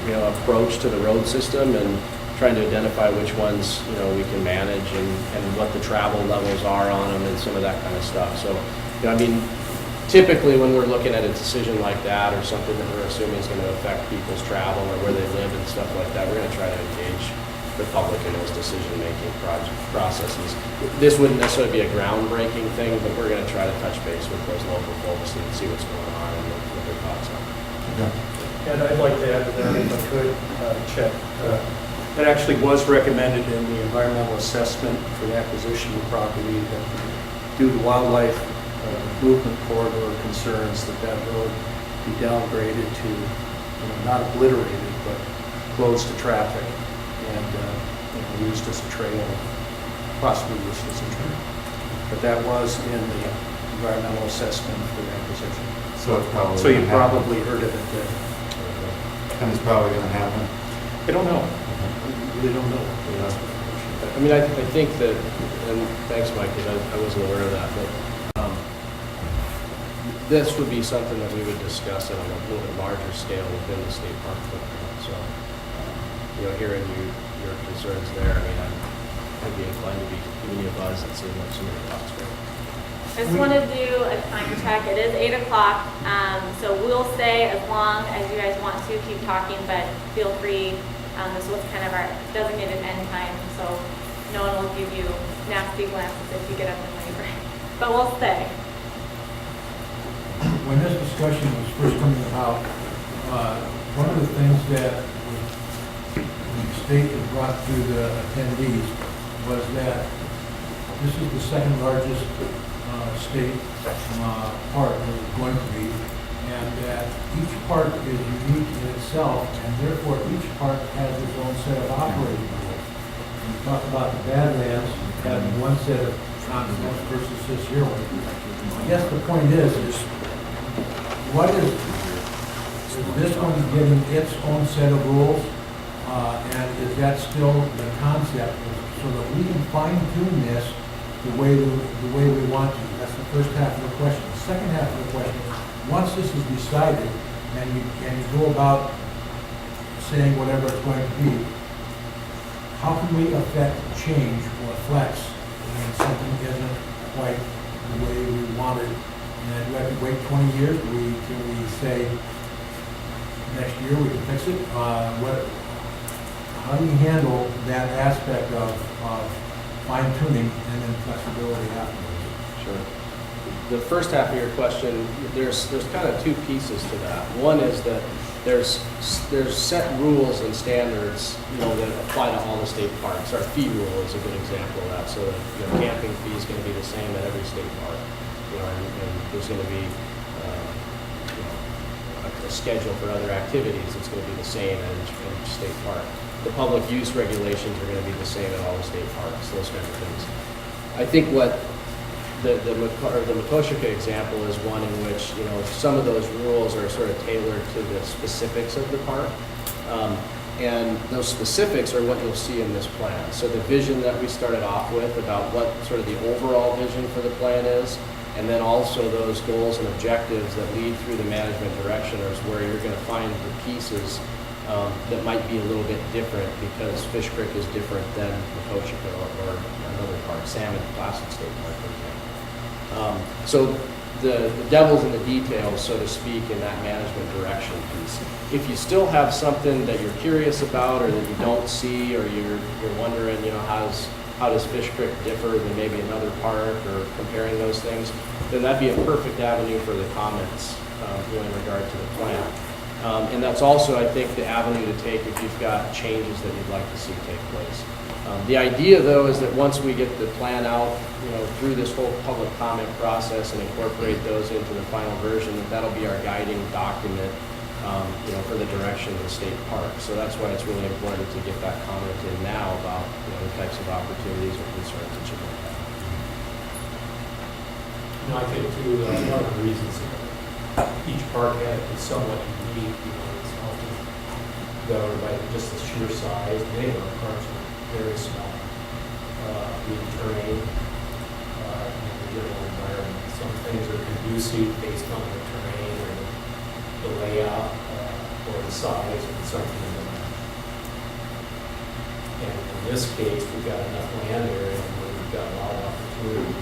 [SPEAKER 10] approach to the road system and trying to identify which ones, we can manage and what the travel levels are on them and some of that kind of stuff. So, typically when we're looking at a decision like that or something that we're assuming is going to affect people's travel or where they live and stuff like that, we're going to try to engage the public in those decision-making processes. This wouldn't necessarily be a groundbreaking thing, but we're going to try to touch base with those local folks and see what's going on and what their thoughts are.
[SPEAKER 2] And I'd like to add to that, if I could, Chet. That actually was recommended in the environmental assessment for the acquisition of the property, that due to wildlife movement corridor concerns, that road be downgraded to, not obliterated, but closed to traffic and used as a trail, possibly used as a trail. But that was in the environmental assessment for the acquisition.
[SPEAKER 11] So it's probably.
[SPEAKER 2] So you
[SPEAKER 11] gonna happen.
[SPEAKER 2] probably heard of it then.
[SPEAKER 11] And it's probably going to happen.
[SPEAKER 2] I don't know.
[SPEAKER 8] really don't know.
[SPEAKER 10] I mean, I think that, and thanks, Mike, because I wasn't aware of that, but this would be something that we would discuss on a little bit larger scale within the state park footprint. So, hearing your concerns there, I mean, I'd be inclined to be giving you a buzz and seeing what some of your thoughts were.
[SPEAKER 3] I just want to do a time check. It is 8 o'clock, so we'll stay as long as you guys want to keep talking, but feel free. This was kind of our designated end time, so no one will give you nasty glances if you get up and leave. But we'll stay.
[SPEAKER 8] When this discussion was first coming about, one of the things that the state had brought to the attendees was that this is the second largest state park that is going to be, and that each park is unique in itself, and therefore each park has its own set of operating rules. When you talk about the Badlands having one set of concepts versus this here one, I guess the point is what is this one getting its own set of rules, and is that still the concept, so that we can fine tune this the way we want to? That's the first half of the question. The second half of the question is, once this is decided and you go about saying whatever it's going to be, how can we affect change or flex when something isn't quite the way we wanted? And do we have to wait 20 years? Can we say next year we can fix it? How do you handle that aspect of fine tuning and then flexibility afterwards?
[SPEAKER 10] Sure. The first half of your question, there's kind of two pieces to that. One is that there's set rules and standards, that apply to all the state parks. Our fee rule is a good example of that. So camping fee is going to be the same at every state park. And there's going to be a schedule for other activities. It's going to be the same at each state park. The public use regulations are going to be the same at all the state parks, those kind of things. I think what the Matoshika example is one in which, some of those rules are sort of tailored to the specifics of the park. And those specifics are what you'll see in this plan. So the vision that we started off with about what sort of the overall vision for the plan is, and then also those goals and objectives that lead through the management direction is where you're going to find the pieces that might be a little bit different, because Fish Creek is different than Matoshika or another park, Salmon Placid State Park, for example. So the devil's in the details, so to speak, in that management direction piece. If you still have something that you're curious about or that you don't see, or you're wondering, how does Fish Creek differ than maybe another park, or comparing those things, then that'd be a perfect avenue for the comments in regard to the plan. And that's also, I think, the avenue to take if you've got changes that you'd like to see take place. The idea, though, is that once we get the plan out, through this whole public comment process and incorporate those into the final version, that'll be our guiding document, for the direction of the state park. So that's why it's really important to get that comment in now about, the types of opportunities or concerns that you might have.
[SPEAKER 6] I think too, one of the reasons each park is somewhat unique, it's often governed by just the sheer size. Many of our parks are very small. The terrain, and the general environment. Some things are conducive based on the terrain or the layout or the size or something like that. And in this case, we've got enough land area where we've got a lot of opportunity to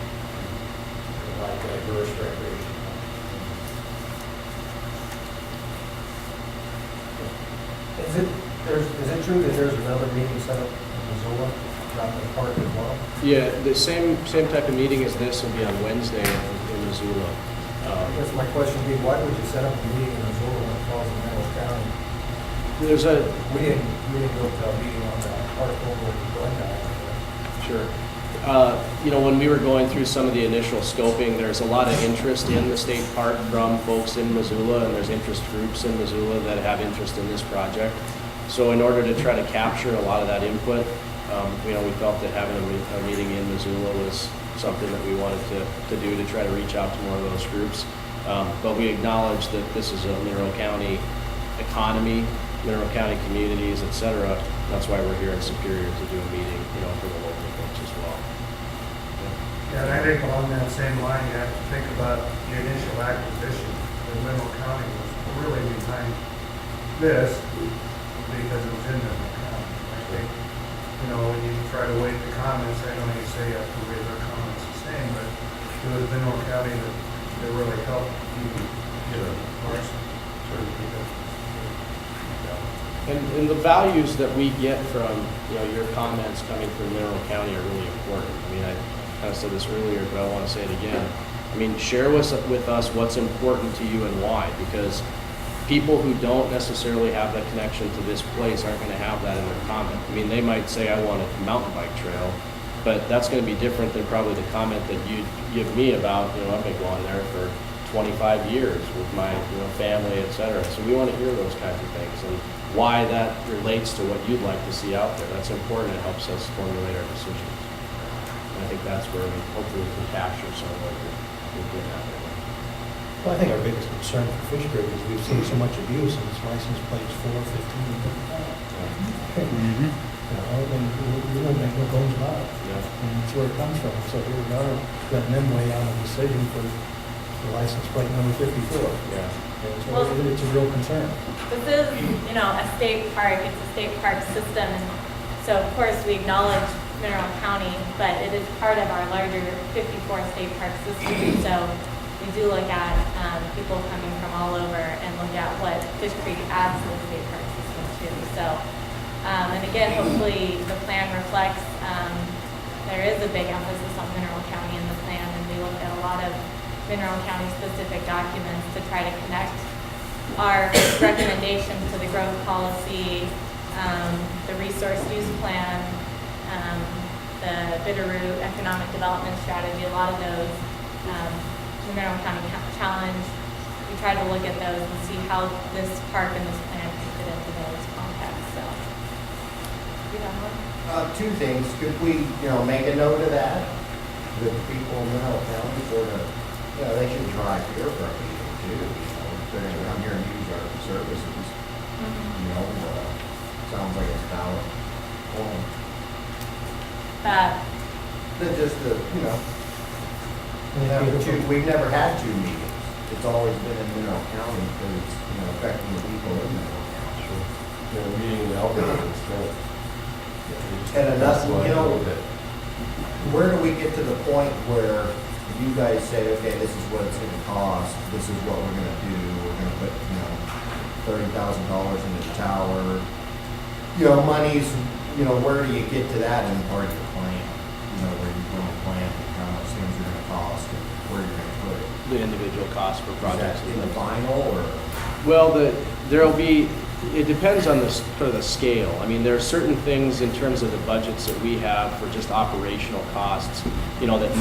[SPEAKER 6] provide diverse recreation.
[SPEAKER 2] Is it true that there's another meeting set up in Missoula around the park as well?
[SPEAKER 10] Yeah, the same type of meeting as this will be on Wednesday in Missoula.
[SPEAKER 2] That's my question would be, why would you set up a meeting in Missoula when it falls in Mineral County? We didn't go to a meeting on the park over in Glendale.
[SPEAKER 10] Sure. When we were going through some of the initial scoping, there's a lot of interest in the state park from folks in Missoula, and there's interest groups in Missoula that have interest in this project. So in order to try to capture a lot of that input, we felt that having a meeting in Missoula was something that we wanted to do to try to reach out to more of those groups. But we acknowledge that this is a Mineral County economy Mineral County communities, et cetera. That's why we're here in Superior to do a meeting, for the local folks as well.
[SPEAKER 2] Yeah, and I think along that same line, you have to think about the initial acquisition. The Mineral County was really behind this because it was in Mineral County. I think, when you try to weight the comments, I know you say you have to weigh their comments the same, but it was Mineral County that really helped you get a license.
[SPEAKER 10] And the values that we get from, your comments coming from Mineral County are really important. I mean, I kind of said this earlier, but I want to say it again. I mean, share with us what's important to you and why, because people who don't necessarily have that connection to this place aren't going to have that in their comment. I mean, they might say, I want a mountain bike trail, but that's going to be different than probably the comment that you'd give me about, I've been going there for 25 years with my family, et cetera. So we want to hear those kinds of things and why that relates to what you'd like to see out there. That's important. It helps us formulate our decisions. And I think that's where we hopefully can capture some of what we're getting at.
[SPEAKER 7] Well, I think our biggest concern for Fish Creek is we've seen so much abuse and it's license plates 4, 15,
[SPEAKER 13] Mm-hmm.
[SPEAKER 7] and we don't make no bones about it.
[SPEAKER 10] Yeah.
[SPEAKER 7] And that's where it comes from. So here we are, letting them weigh on a decision for the license plate number 54.
[SPEAKER 10] Yeah.
[SPEAKER 7] And so it's a real concern.
[SPEAKER 3] This is, a state park, it's a state park system, and so of course we acknowledge Mineral County, but it is part of our larger 54 state park system, so we do look at people coming from all over and look at what Fish Creek adds to the state park system too. So, and again, hopefully the plan reflects, there is a big emphasis on Mineral County in the plan, and we look at a lot of Mineral County specific documents to try to connect our recommendations to the growth policy, the resource use plan, the Bitterroot economic development strategy, a lot of those, the Mineral County Challenge. We try to look at those and see how this park and this plan can fit into those contexts. So, you got more?
[SPEAKER 14] Two things. Could we, make a note of that? The people in Mineral County sort of, they should drive here for a meeting too. If they're gonna come here and use our services. Sounds like it's valid. Just we've never had two meetings. It's always been in Mineral County because it's, affecting the people in Mineral County.
[SPEAKER 9] Meeting in Alberta instead.
[SPEAKER 14] And enough, where do we get to the point where you guys say, okay, this is what it's gonna cost, this is what we're gonna do, we're gonna put, $30,000 into the tower, money's, where do you get to that in part of your plan? Where you want to plan how much things are gonna cost and where you're gonna put it.
[SPEAKER 10] The individual cost for projects.
[SPEAKER 14] Is that in the final or?
[SPEAKER 10] Well, there'll be, it depends on the scale. I mean, there are certain things in terms of the budgets that we have for just operational costs, that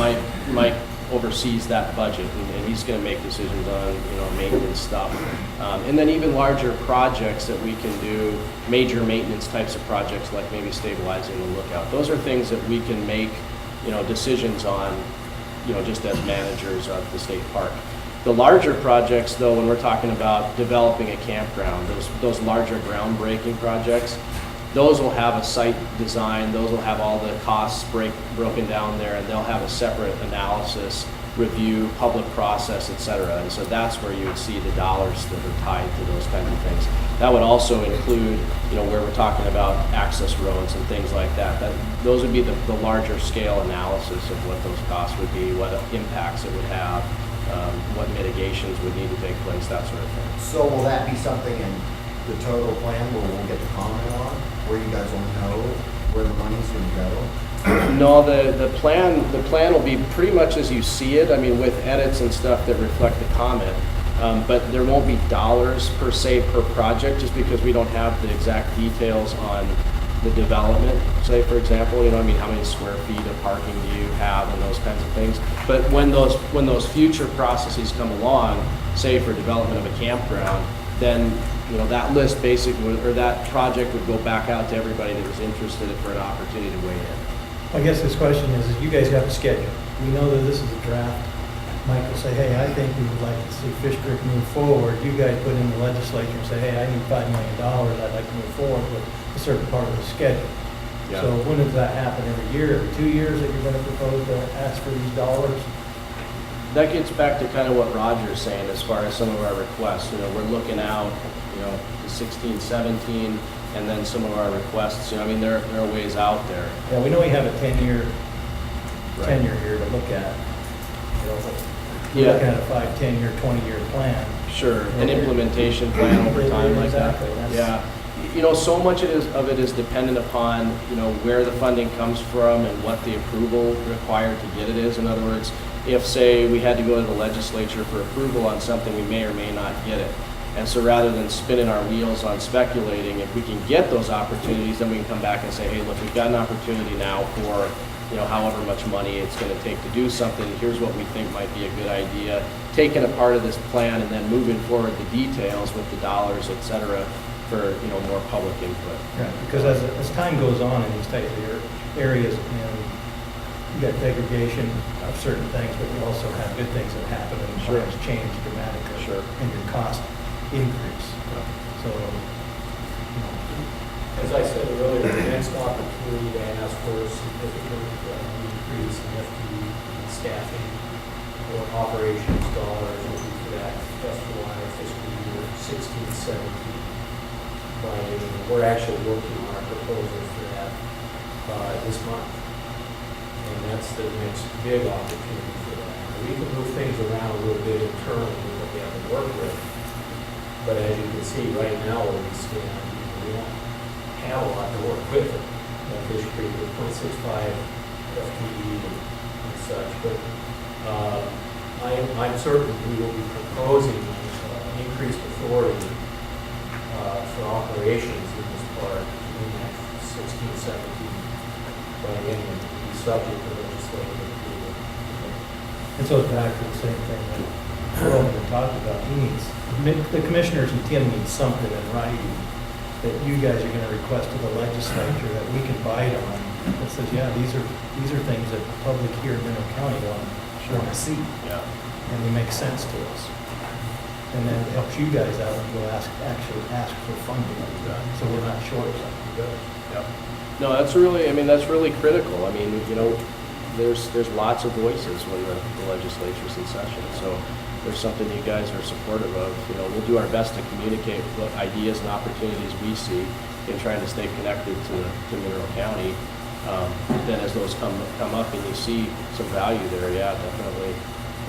[SPEAKER 10] Mike oversees that budget, and he's going to make decisions on, maintenance stuff. And then even larger projects that we can do, major maintenance types of projects like maybe stabilizing the lookout. Those are things that we can make, decisions on, just as managers of the state park. The larger projects, though, when we're talking about developing a campground, those larger groundbreaking projects, those will have a site design, those will have all the costs broken down there, and they'll have a separate analysis, review, public process, et cetera. And so that's where you would see the dollars that are tied to those kinds of things. That would also include, where we're talking about access roads and things like that. Those would be the larger scale analysis of what those costs would be, what impacts it would have, what mitigations would need to take place, that sort of thing.
[SPEAKER 14] So will that be something in the total plan where we'll get to comment on, where you guys will know where the money's gonna go?
[SPEAKER 10] No, the plan will be pretty much as you see it. I mean, with edits and stuff that reflect the comment, but there won't be dollars per se per project, just because we don't have the exact details on the development. Say, for example, how many square feet of parking do you have and those kinds of things. But when those future processes come along, say for development of a campground, then that list basically, or that project would go back out to everybody that was interested for an opportunity to weigh in.
[SPEAKER 7] I guess this question is you guys have a schedule. We know that this is a draft Michael say, hey, I think we would like to see Fish Creek move forward. You guys put in the legislature and say, hey, I need $5 million. I'd like to move forward with a certain part of the schedule.
[SPEAKER 10] Yeah.
[SPEAKER 7] So when does that happen? Every year, every 2 years that you're going to propose to ask for these dollars?
[SPEAKER 10] That gets back to kind of what Roger's saying as far as some of our requests. You know, we're looking out, you know, to 16, 17, and then some of our requests, you know, I mean, there are ways out there.
[SPEAKER 7] Yeah, we know we have a 10-year
[SPEAKER 10] Right.
[SPEAKER 7] tenure here to look at. You know,
[SPEAKER 10] Yeah.
[SPEAKER 7] we're looking at a 5, 10-year, 20-year plan.
[SPEAKER 10] Sure, an implementation plan over time like that.
[SPEAKER 7] Exactly, that's-
[SPEAKER 10] Yeah, you know, so much of it is dependent upon, you know, where the funding comes from and what the approval required to get it is. In other words, if, say, we had to go to the legislature for approval on something, we may or may not get it. And so rather than spinning our wheels on speculating, if we can get those opportunities, then we can come back and say, hey, look, we've got an opportunity now for, you know, however much money it's going to take to do something. Here's what we think might be a good idea. Taking a part of this plan and then moving forward the details with the dollars, et cetera, for, you know, more public input.
[SPEAKER 7] Right, because as time goes on in these types of areas, and you got degradation of certain things, but you also have good things that happen and
[SPEAKER 10] Sure.
[SPEAKER 7] plans change dramatically.
[SPEAKER 10] Sure.
[SPEAKER 7] And your cost increase. So, you know,
[SPEAKER 6] As I said earlier, the next opportunity to ask for a significant increase in FTE and staffing or operations dollars will be for that FY fiscal year 16, 17. We're actually working on a proposal for that this month. And that's the next big opportunity for that. We can move things around a little bit internally with what we have to work with. But as you can see, right now where we stand, we don't have a lot to work with at Fish Creek with 0.65 FTE and such. But I'm certain we will be proposing increased authority for operations in this part in that 16, 17 by any of the subject of legislative approval.
[SPEAKER 7] and so it's back to the same thing that Furlong talked about. He needs, the commissioners and Tim need something in writing that you guys are going to request to the legislature that we can bite on that says, yeah, these are things that the public here in Mineral County want to see.
[SPEAKER 10] Yeah.
[SPEAKER 7] And they make sense to us. And then it helps you guys out and go actually ask for funding. So we're not short of something.
[SPEAKER 10] Yep. No, that's really critical. I mean, you know, there's lots of voices when the legislature's in session. So there's something you guys are supportive of. You know, we'll do our best to communicate what ideas and opportunities we see in trying to stay connected to Mineral County. Then as those come up and you see some value there, yeah, definitely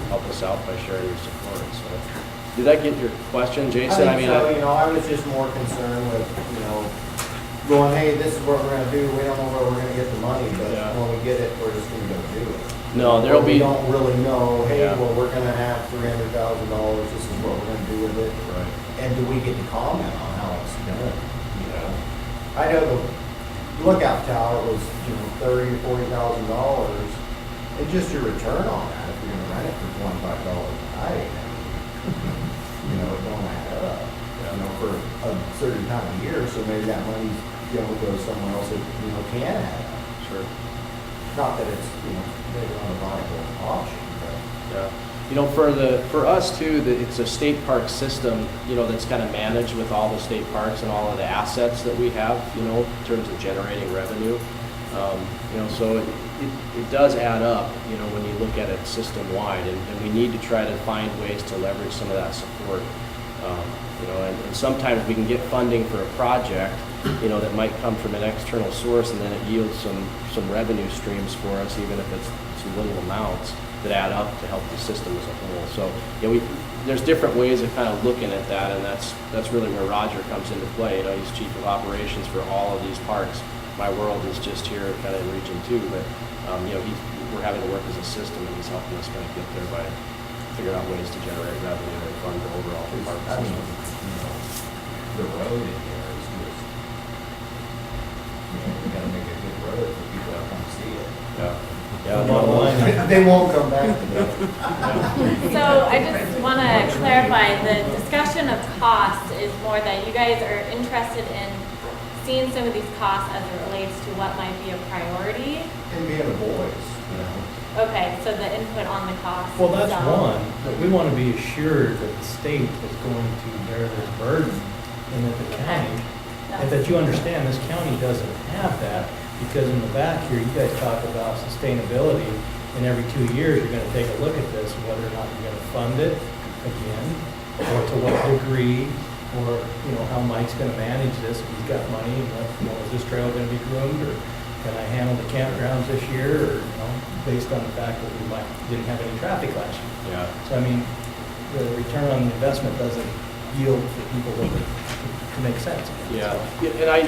[SPEAKER 10] help us out by sharing your support. So, did that get your question, Jason?
[SPEAKER 14] I think so, you know, I was just more concerned with, you know, going, hey, this is what we're gonna do, we don't know where we're gonna get the money, but
[SPEAKER 10] Yeah.
[SPEAKER 14] when we get it, we're just gonna go do it.
[SPEAKER 10] No, there'll
[SPEAKER 14] We
[SPEAKER 10] be.
[SPEAKER 14] don't really know, hey,
[SPEAKER 10] Yeah.
[SPEAKER 14] well, we're gonna have $300,000, this is what we're gonna do with it.
[SPEAKER 10] Right.
[SPEAKER 14] And do we get to comment on how it's done, you know? I know the lookout tower was, you know, $30,000 to $40,000, and just your return on that, if you're gonna rent it for $25 a night, you know, it don't add up, you know, for a certain time of year, so maybe that money, you know, goes somewhere else that, you know, can add up.
[SPEAKER 10] Sure.
[SPEAKER 14] Not that it's, you know, maybe not a viable option, but.
[SPEAKER 10] Yeah. You know, for us too, it's a state park system, you know, that's kind of managed with all the state parks and all of the assets that we have, you know, in terms of generating revenue. You know, so it does add up, you know, when you look at it system-wide, and we need to try to find ways to leverage some of that support. You know, and sometimes we can get funding for a project, you know, that might come from an external source, and then it yields some revenue streams for us, even if it's some little amounts that add up to help the system as a whole. So, you know, there's different ways of kind of looking at that, and that's really where Roger comes into play. You know, he's chief of operations for all of these parks. My world is just here kind of in Region 2, but, you know, we're having to work as a system, and he's helping us kind of get there by figuring out ways to generate revenue and fund the overall park
[SPEAKER 14] I mean,
[SPEAKER 10] system.
[SPEAKER 14] you know, the road in here is just, you know, we gotta make a good road for people to come see it.
[SPEAKER 10] Yeah.
[SPEAKER 14] They won't come back to that.
[SPEAKER 3] So I just want to clarify, the discussion of cost is more that you guys are interested in seeing some of these costs as it relates to what might be a priority.
[SPEAKER 14] And being a voice, you know.
[SPEAKER 3] Okay, so the input on the cost.
[SPEAKER 7] Well, that's
[SPEAKER 3] itself.
[SPEAKER 7] one, but we want to be assured that the state is going to bear this burden and that the county, and that you understand this county doesn't have that, because in the back here, you guys talk about sustainability, and every 2 years, you're going to take a look at this, whether or not you're going to fund it again, or to what degree, or, how Mike's going to manage this, if he's got money, and is this trail going to be groomed, or can I handle the campgrounds this year, or, based on the fact that we didn't have any traffic last year.
[SPEAKER 10] Yeah.
[SPEAKER 7] So, the return on the investment doesn't yield for people to make sense.
[SPEAKER 10] Yeah, and I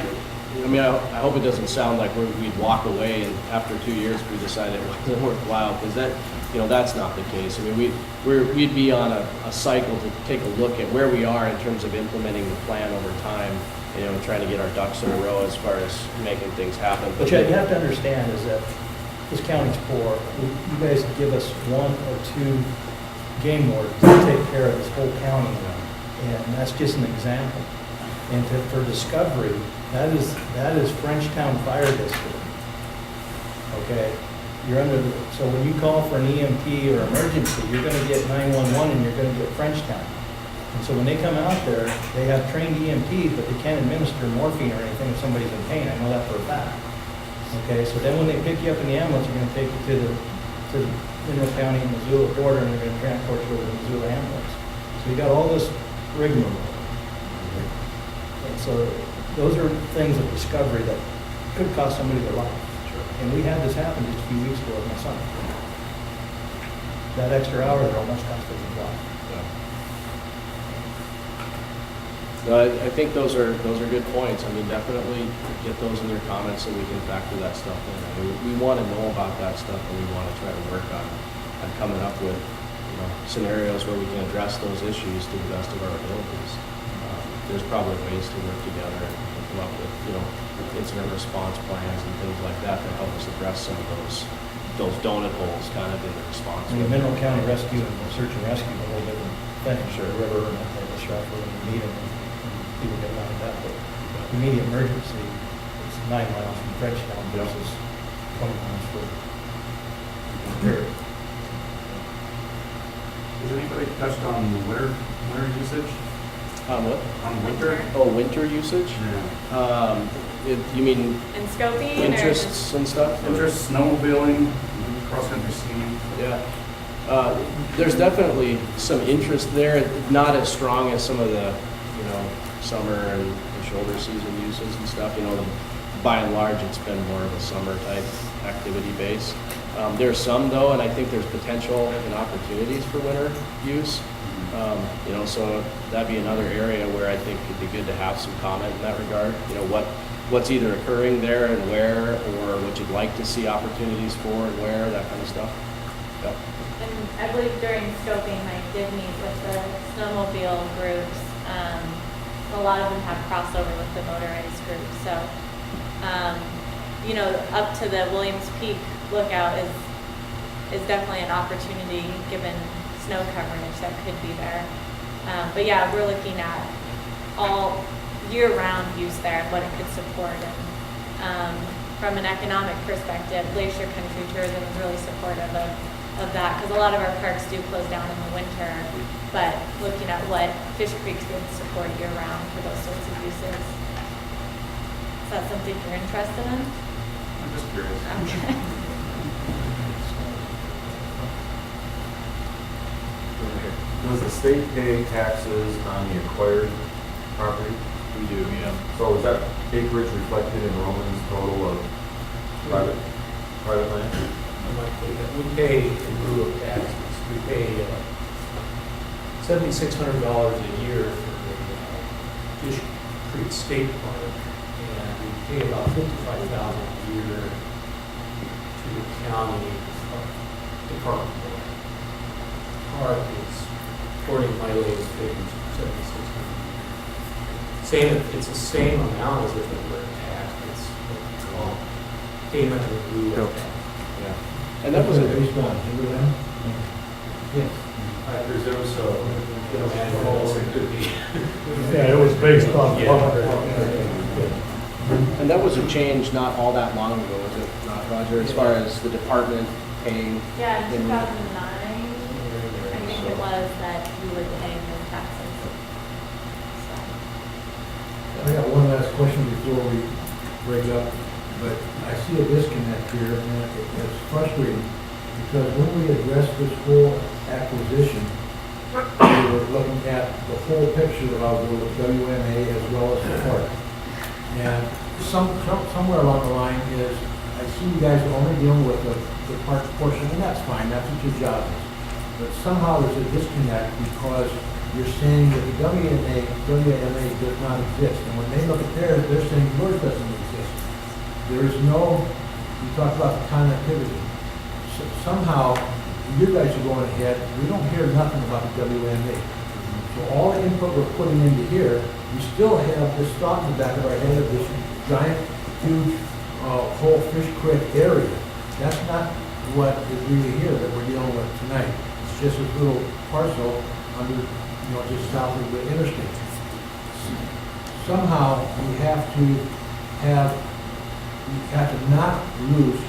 [SPEAKER 10] hope it doesn't sound like we'd walk away and after 2 years we decided it wasn't worthwhile, because that's not the case. We'd be on a cycle to take a look at where we are in terms of implementing the plan over time, and trying to get our ducks in a row as far as making things happen.
[SPEAKER 7] But you have to understand is that this county's poor. You guys give us 1 or 2 game wardens to take care of this whole county, and that's just an example. And for Discovery, that is Frenchtown Fire District. Okay, you're under so when you call for an EMT or emergency, you're going to get 911 and you're going to get Frenchtown. And so when they come out there, they have trained EMTs, but they can't administer morphine or anything if somebody's in pain. I know that for a fact. Okay, so then when they pick you up in the ambulance, you're going to take you to the Mineral County and Missoula border, and they're going to transport you over to the Missoula ambulance. So you got all this rigmarole. And so those are things of Discovery that could cost somebody their life. Sure. And we had this happen just a few weeks ago with my son. That extra hour there almost cost us his life.
[SPEAKER 10] I think those are good points. Definitely get those in your comments so we can factor that stuff in. We want to know about that stuff, and we want to try to work on coming up with scenarios where we can address those issues to the best of our abilities. There's probably ways to work together and come up with incident response plans and things like that that help us address some of those donut holes kind of in the response.
[SPEAKER 7] The Mineral County Rescue and Search and Rescue are a little different thing. Sure, the river and that type of stuff when you need them. People get around that, but immediate emergency, it's 9 miles from Frenchtown versus 20 miles for repair.
[SPEAKER 13] Has anybody touched on the winter usage?
[SPEAKER 10] What?
[SPEAKER 13] On winter?
[SPEAKER 10] Oh, winter usage?
[SPEAKER 13] Yeah.
[SPEAKER 10] You mean
[SPEAKER 3] And scoping
[SPEAKER 10] interests and stuff?
[SPEAKER 13] Interest, snowmobiling, cross-country skiing.
[SPEAKER 10] Yeah. There's definitely some interest there, not as strong as some of the, summer and the shoulder season uses and stuff. By and large, it's been more of a summer type activity base. There's some though, and I think there's potential and opportunities for winter use. So that'd be another area where I think it'd be good to have some comment in that regard. What's either occurring there and where, or what you'd like to see opportunities for and where, that kind of stuff. Yep.
[SPEAKER 3] And I believe during scoping, I did meet with the snowmobile groups. A lot of them have crossover with the motorized group. So, up to the Williams Peak lookout is definitely an opportunity given snow coverage that could be there. But yeah, we're looking at all year-round use there and what it could support. And from an economic perspective, Glacier Country Tourism is really supportive of that, because a lot of our parks do close down in the winter, but looking at what Fish Creek's would support year-round for those sorts of uses. Is that something you're interested in?
[SPEAKER 13] I'm just curious.
[SPEAKER 3] Okay.
[SPEAKER 9] Does the state pay taxes on the acquired property?
[SPEAKER 10] We do, yeah.
[SPEAKER 9] So is that acreage reflected in Roman's total of private land?
[SPEAKER 2] We pay in lieu of taxes. We pay $7,600 a year for the Fish Creek State Park, and we pay about $55,000 a year to the county department. Park is, according to my latest figures, $7,600. It's the same amount as if it were tax. It's what we call payment in lieu of tax.
[SPEAKER 10] And that was
[SPEAKER 7] based on everything? Yes.
[SPEAKER 2] I presume so. It could be.
[SPEAKER 7] Yeah, it was based on.
[SPEAKER 10] And that was a change not all that long ago, was it not, Roger? As far as the department paying?
[SPEAKER 3] Yeah, in
[SPEAKER 10] in-
[SPEAKER 3] 2009, I think it was that you were paying the taxes.
[SPEAKER 8] I got one last question before we break up, but I see a disconnect here, and it's frustrating, because when we addressed this whole acquisition, we were looking at the whole picture of the WMA as well as the park. And somewhere along the line is, I see you guys are only dealing with the park portion, and that's fine, that's what your job is. But somehow there's a disconnect because you're saying that the WMA does not exist. And when they look at theirs, they're saying yours doesn't exist. There is no, you talk about the connectivity. Somehow, you guys are going ahead, we don't hear nothing about the WMA. So all the input we're putting into here, we still have this thought in the back of our head of this giant, huge, whole fish creek area. That's not what is really here that we're dealing with tonight. It's just this little parcel under, just south of the interstate. Somehow, we have to not lose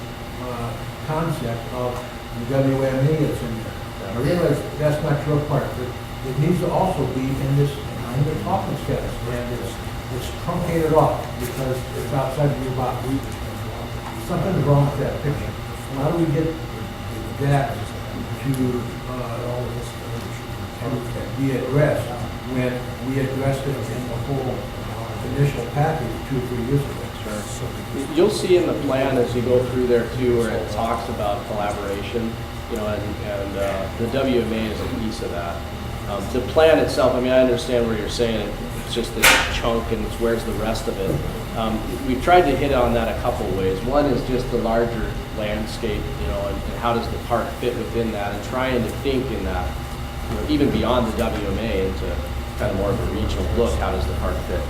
[SPEAKER 8] concept of the WMA that's in there. I realize that's not your part, but it needs to also be in this, in the talking status, and it's truncated off because it's outside of your box. Something's wrong with that picture. How do we get that to be addressed when we addressed it in the whole initial package 2 or 3 years ago?
[SPEAKER 10] You'll see in the plan as you go through there too, where it talks about collaboration, and the WMA is a piece of that. The plan itself, I understand where you're saying it's just this chunk and it's where's the rest of it. We've tried to hit on that a couple ways. One is just the larger landscape, and how does the park fit within that, and trying to think in that, even beyond the WMA into kind of more of a regional look, how does the park fit?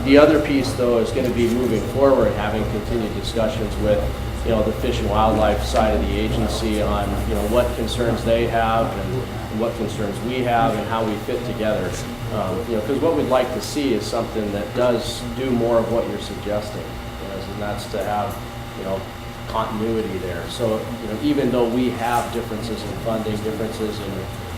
[SPEAKER 10] The other piece, though, is going to be moving forward, having continued discussions with, the Fish and Wildlife side of the agency on, what concerns they have and what concerns we have and how we fit together. Because what we'd like to see is something that does do more of what you're suggesting, and that's to have, continuity there. So, even though we have differences in funding, differences in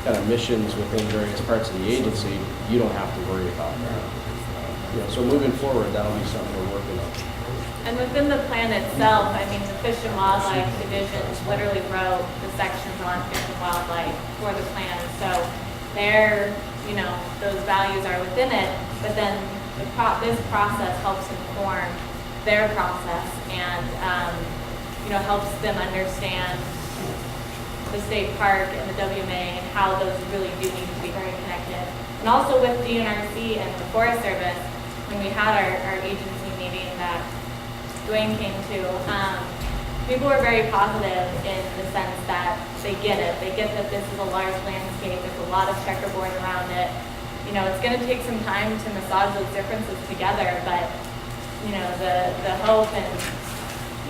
[SPEAKER 10] kind of missions within various parts of the agency, you don't have to worry about that. So moving forward, that'll be something we're working on.
[SPEAKER 3] And within the plan itself, the Fish and Wildlife divisions literally wrote the sections on fish and wildlife for the plan. So there, those values are within it, but then this process helps inform their process and, helps them understand the state park and the WMA and how those really do need to be very connected. And also with DNRC and the Forest Service, when we had our agency meeting that Dwayne came to, people were very positive in the sense that they get it. They get that this is a large landscape. There's a lot of checkerboard around it. It's going to take some time to massage those differences together, but, the hope and,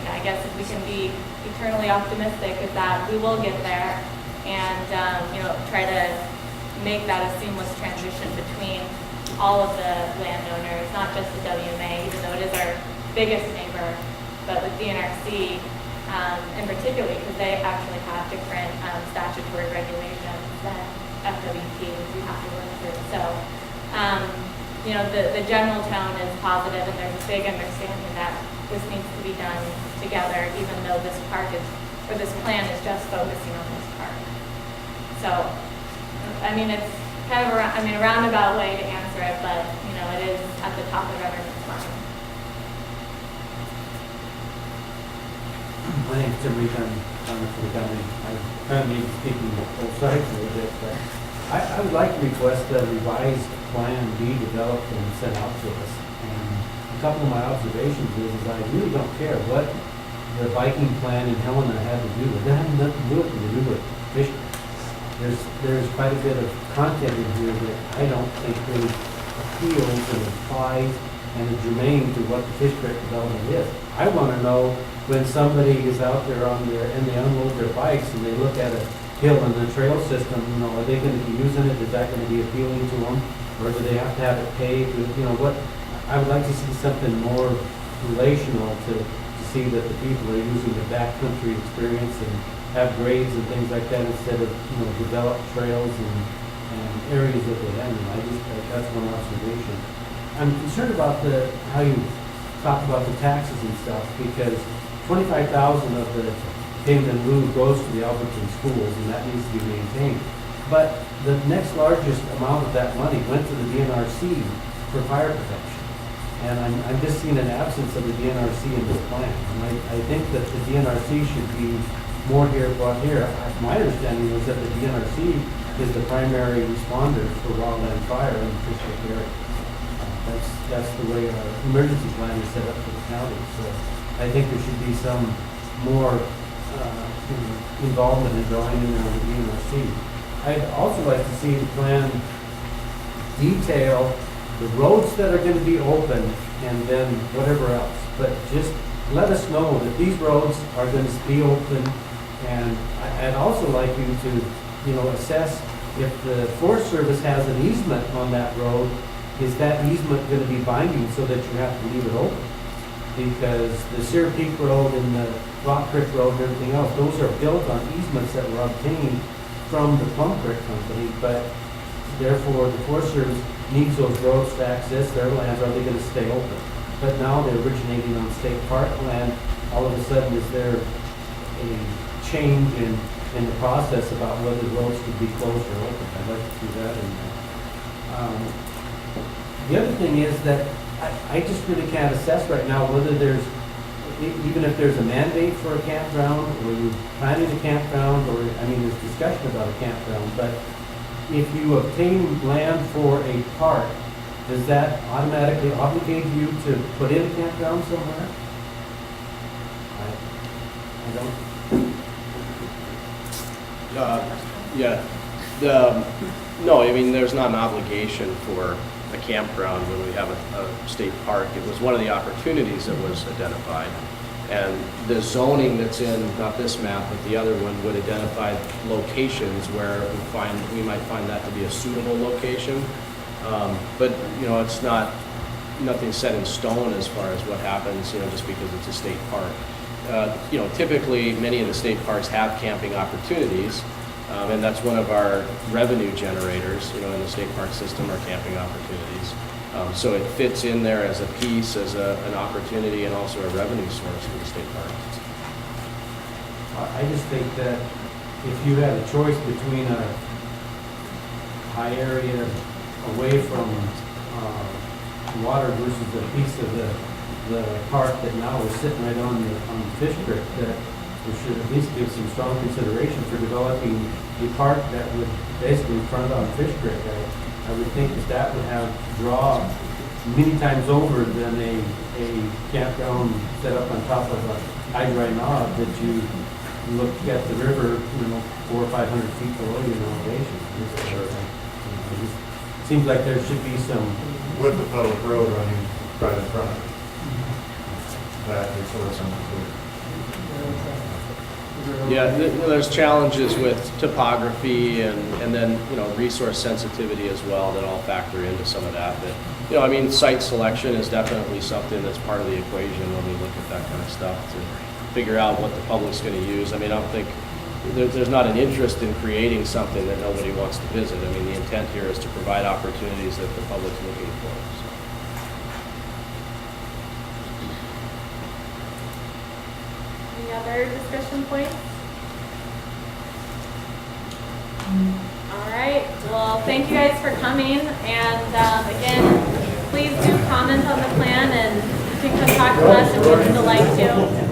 [SPEAKER 3] I guess if we can be eternally optimistic is that we will get there and, try to make that a seamless transition between all of the landowners, not just the WMA, even though it is our biggest neighbor, but with DNRC, in particular, because they actually have different statutory regulations than FWP, which we have to work through. So, the general tone is positive, and there's a big understanding that this needs to be done together, even though this park is, or this plan is just focusing on this park. So, it's kind of a roundabout way to answer it, but, it is at the top of everyone's mind.
[SPEAKER 15] My name's Tim Reed, I'm for the company. I'm currently speaking both sides a little bit, but I would like to request a revised plan be developed and sent out to us. And a couple of my observations is I really don't care what the biking plan in Helena had to do with. That had nothing to do with fishing. There's quite a bit of content in here that I don't think really appeals and applies and is germane to what the fish creek development is. I want to know when somebody is out there and they unload their bikes and they look at a hill in the trail system, are they going to be using it? Is that going to be appealing to them? Or do they have to have it paved? I would like to see something more relational to see that the people are using the backcountry experience and have grades and things like that instead of, develop trails and areas that they end. And that's one observation. I'm concerned about how you talk about the taxes and stuff, because 25,000 of the payment in lieu goes to the Alberton schools, and that needs to be maintained. But the next largest amount of that money went to the DNRC for fire protection. And I'm just seeing an absence of the DNRC in this plan. And I think that the DNRC should be more brought here. My understanding was that the DNRC is the primary responder for wildland fire in the Fishkick area. That's the way our emergency plan is set up for the county. So I think there should be some more involvement in drawing in on the DNRC. I'd also like to see the plan detail the roads that are going to be open and then whatever else. But just let us know that these roads are going to be open. And I'd also like you to, assess if the Forest Service has an easement on that road, is that easement going to be binding so that you have to leave it open? Because the Sear Peak Road and the Rock Creek Road and everything else, those are built on easements that were obtained from the Plum Creek Company, but therefore the Forest Service needs those roads to access their lands. Are they going to stay open? But now they're originating on state park land. All of a sudden, is there a change in the process about whether roads could be closed or open? I'd like to see that in there. The other thing is that I just really can't assess right now whether there's, even if there's a mandate for a campground, or you're planning a campground, or, there's discussion about a campground, but if you obtain land for a park, does that automatically obligate you to put in a campground somewhere? I don't.
[SPEAKER 10] No, there's not an obligation for a campground when we have a state park. It was one of the opportunities that was identified. And the zoning that's in, not this map, but the other one, would identify locations where we might find that to be a suitable location. But it's nothing set in stone as far as what happens, just because it's a state park. Typically many of the state parks have camping opportunities, and that's one of our revenue generators, in the state park system, are camping opportunities. So it fits in there as a piece, as an opportunity, and also a revenue source for the state parks.
[SPEAKER 15] I just think that if you had a choice between a high area away from water versus a piece of the park that now is sitting right on the Fish Creek, that we should at least give some strong consideration for developing a park that would basically front on Fish Creek. I would think that would have draw many times over than a campground set up on top of a hydride knob that you look at the river, 400 or 500 feet below you in elevation. It seems like there should be some
[SPEAKER 11] with the public road running right in front of it. That is sort of something.
[SPEAKER 10] Yeah, there's challenges with topography and then, resource sensitivity as well that all factor into some of that. But, site selection is definitely something that's part of the equation when we look at that kind of stuff to figure out what the public's going to use. I don't think there's not an interest in creating something that nobody wants to visit. The intent here is to provide opportunities that the public's looking for. So.
[SPEAKER 3] Any other discussion points? All right, well, thank you guys for coming, and again, please do comment on the plan, and you can come talk to us if you would like to.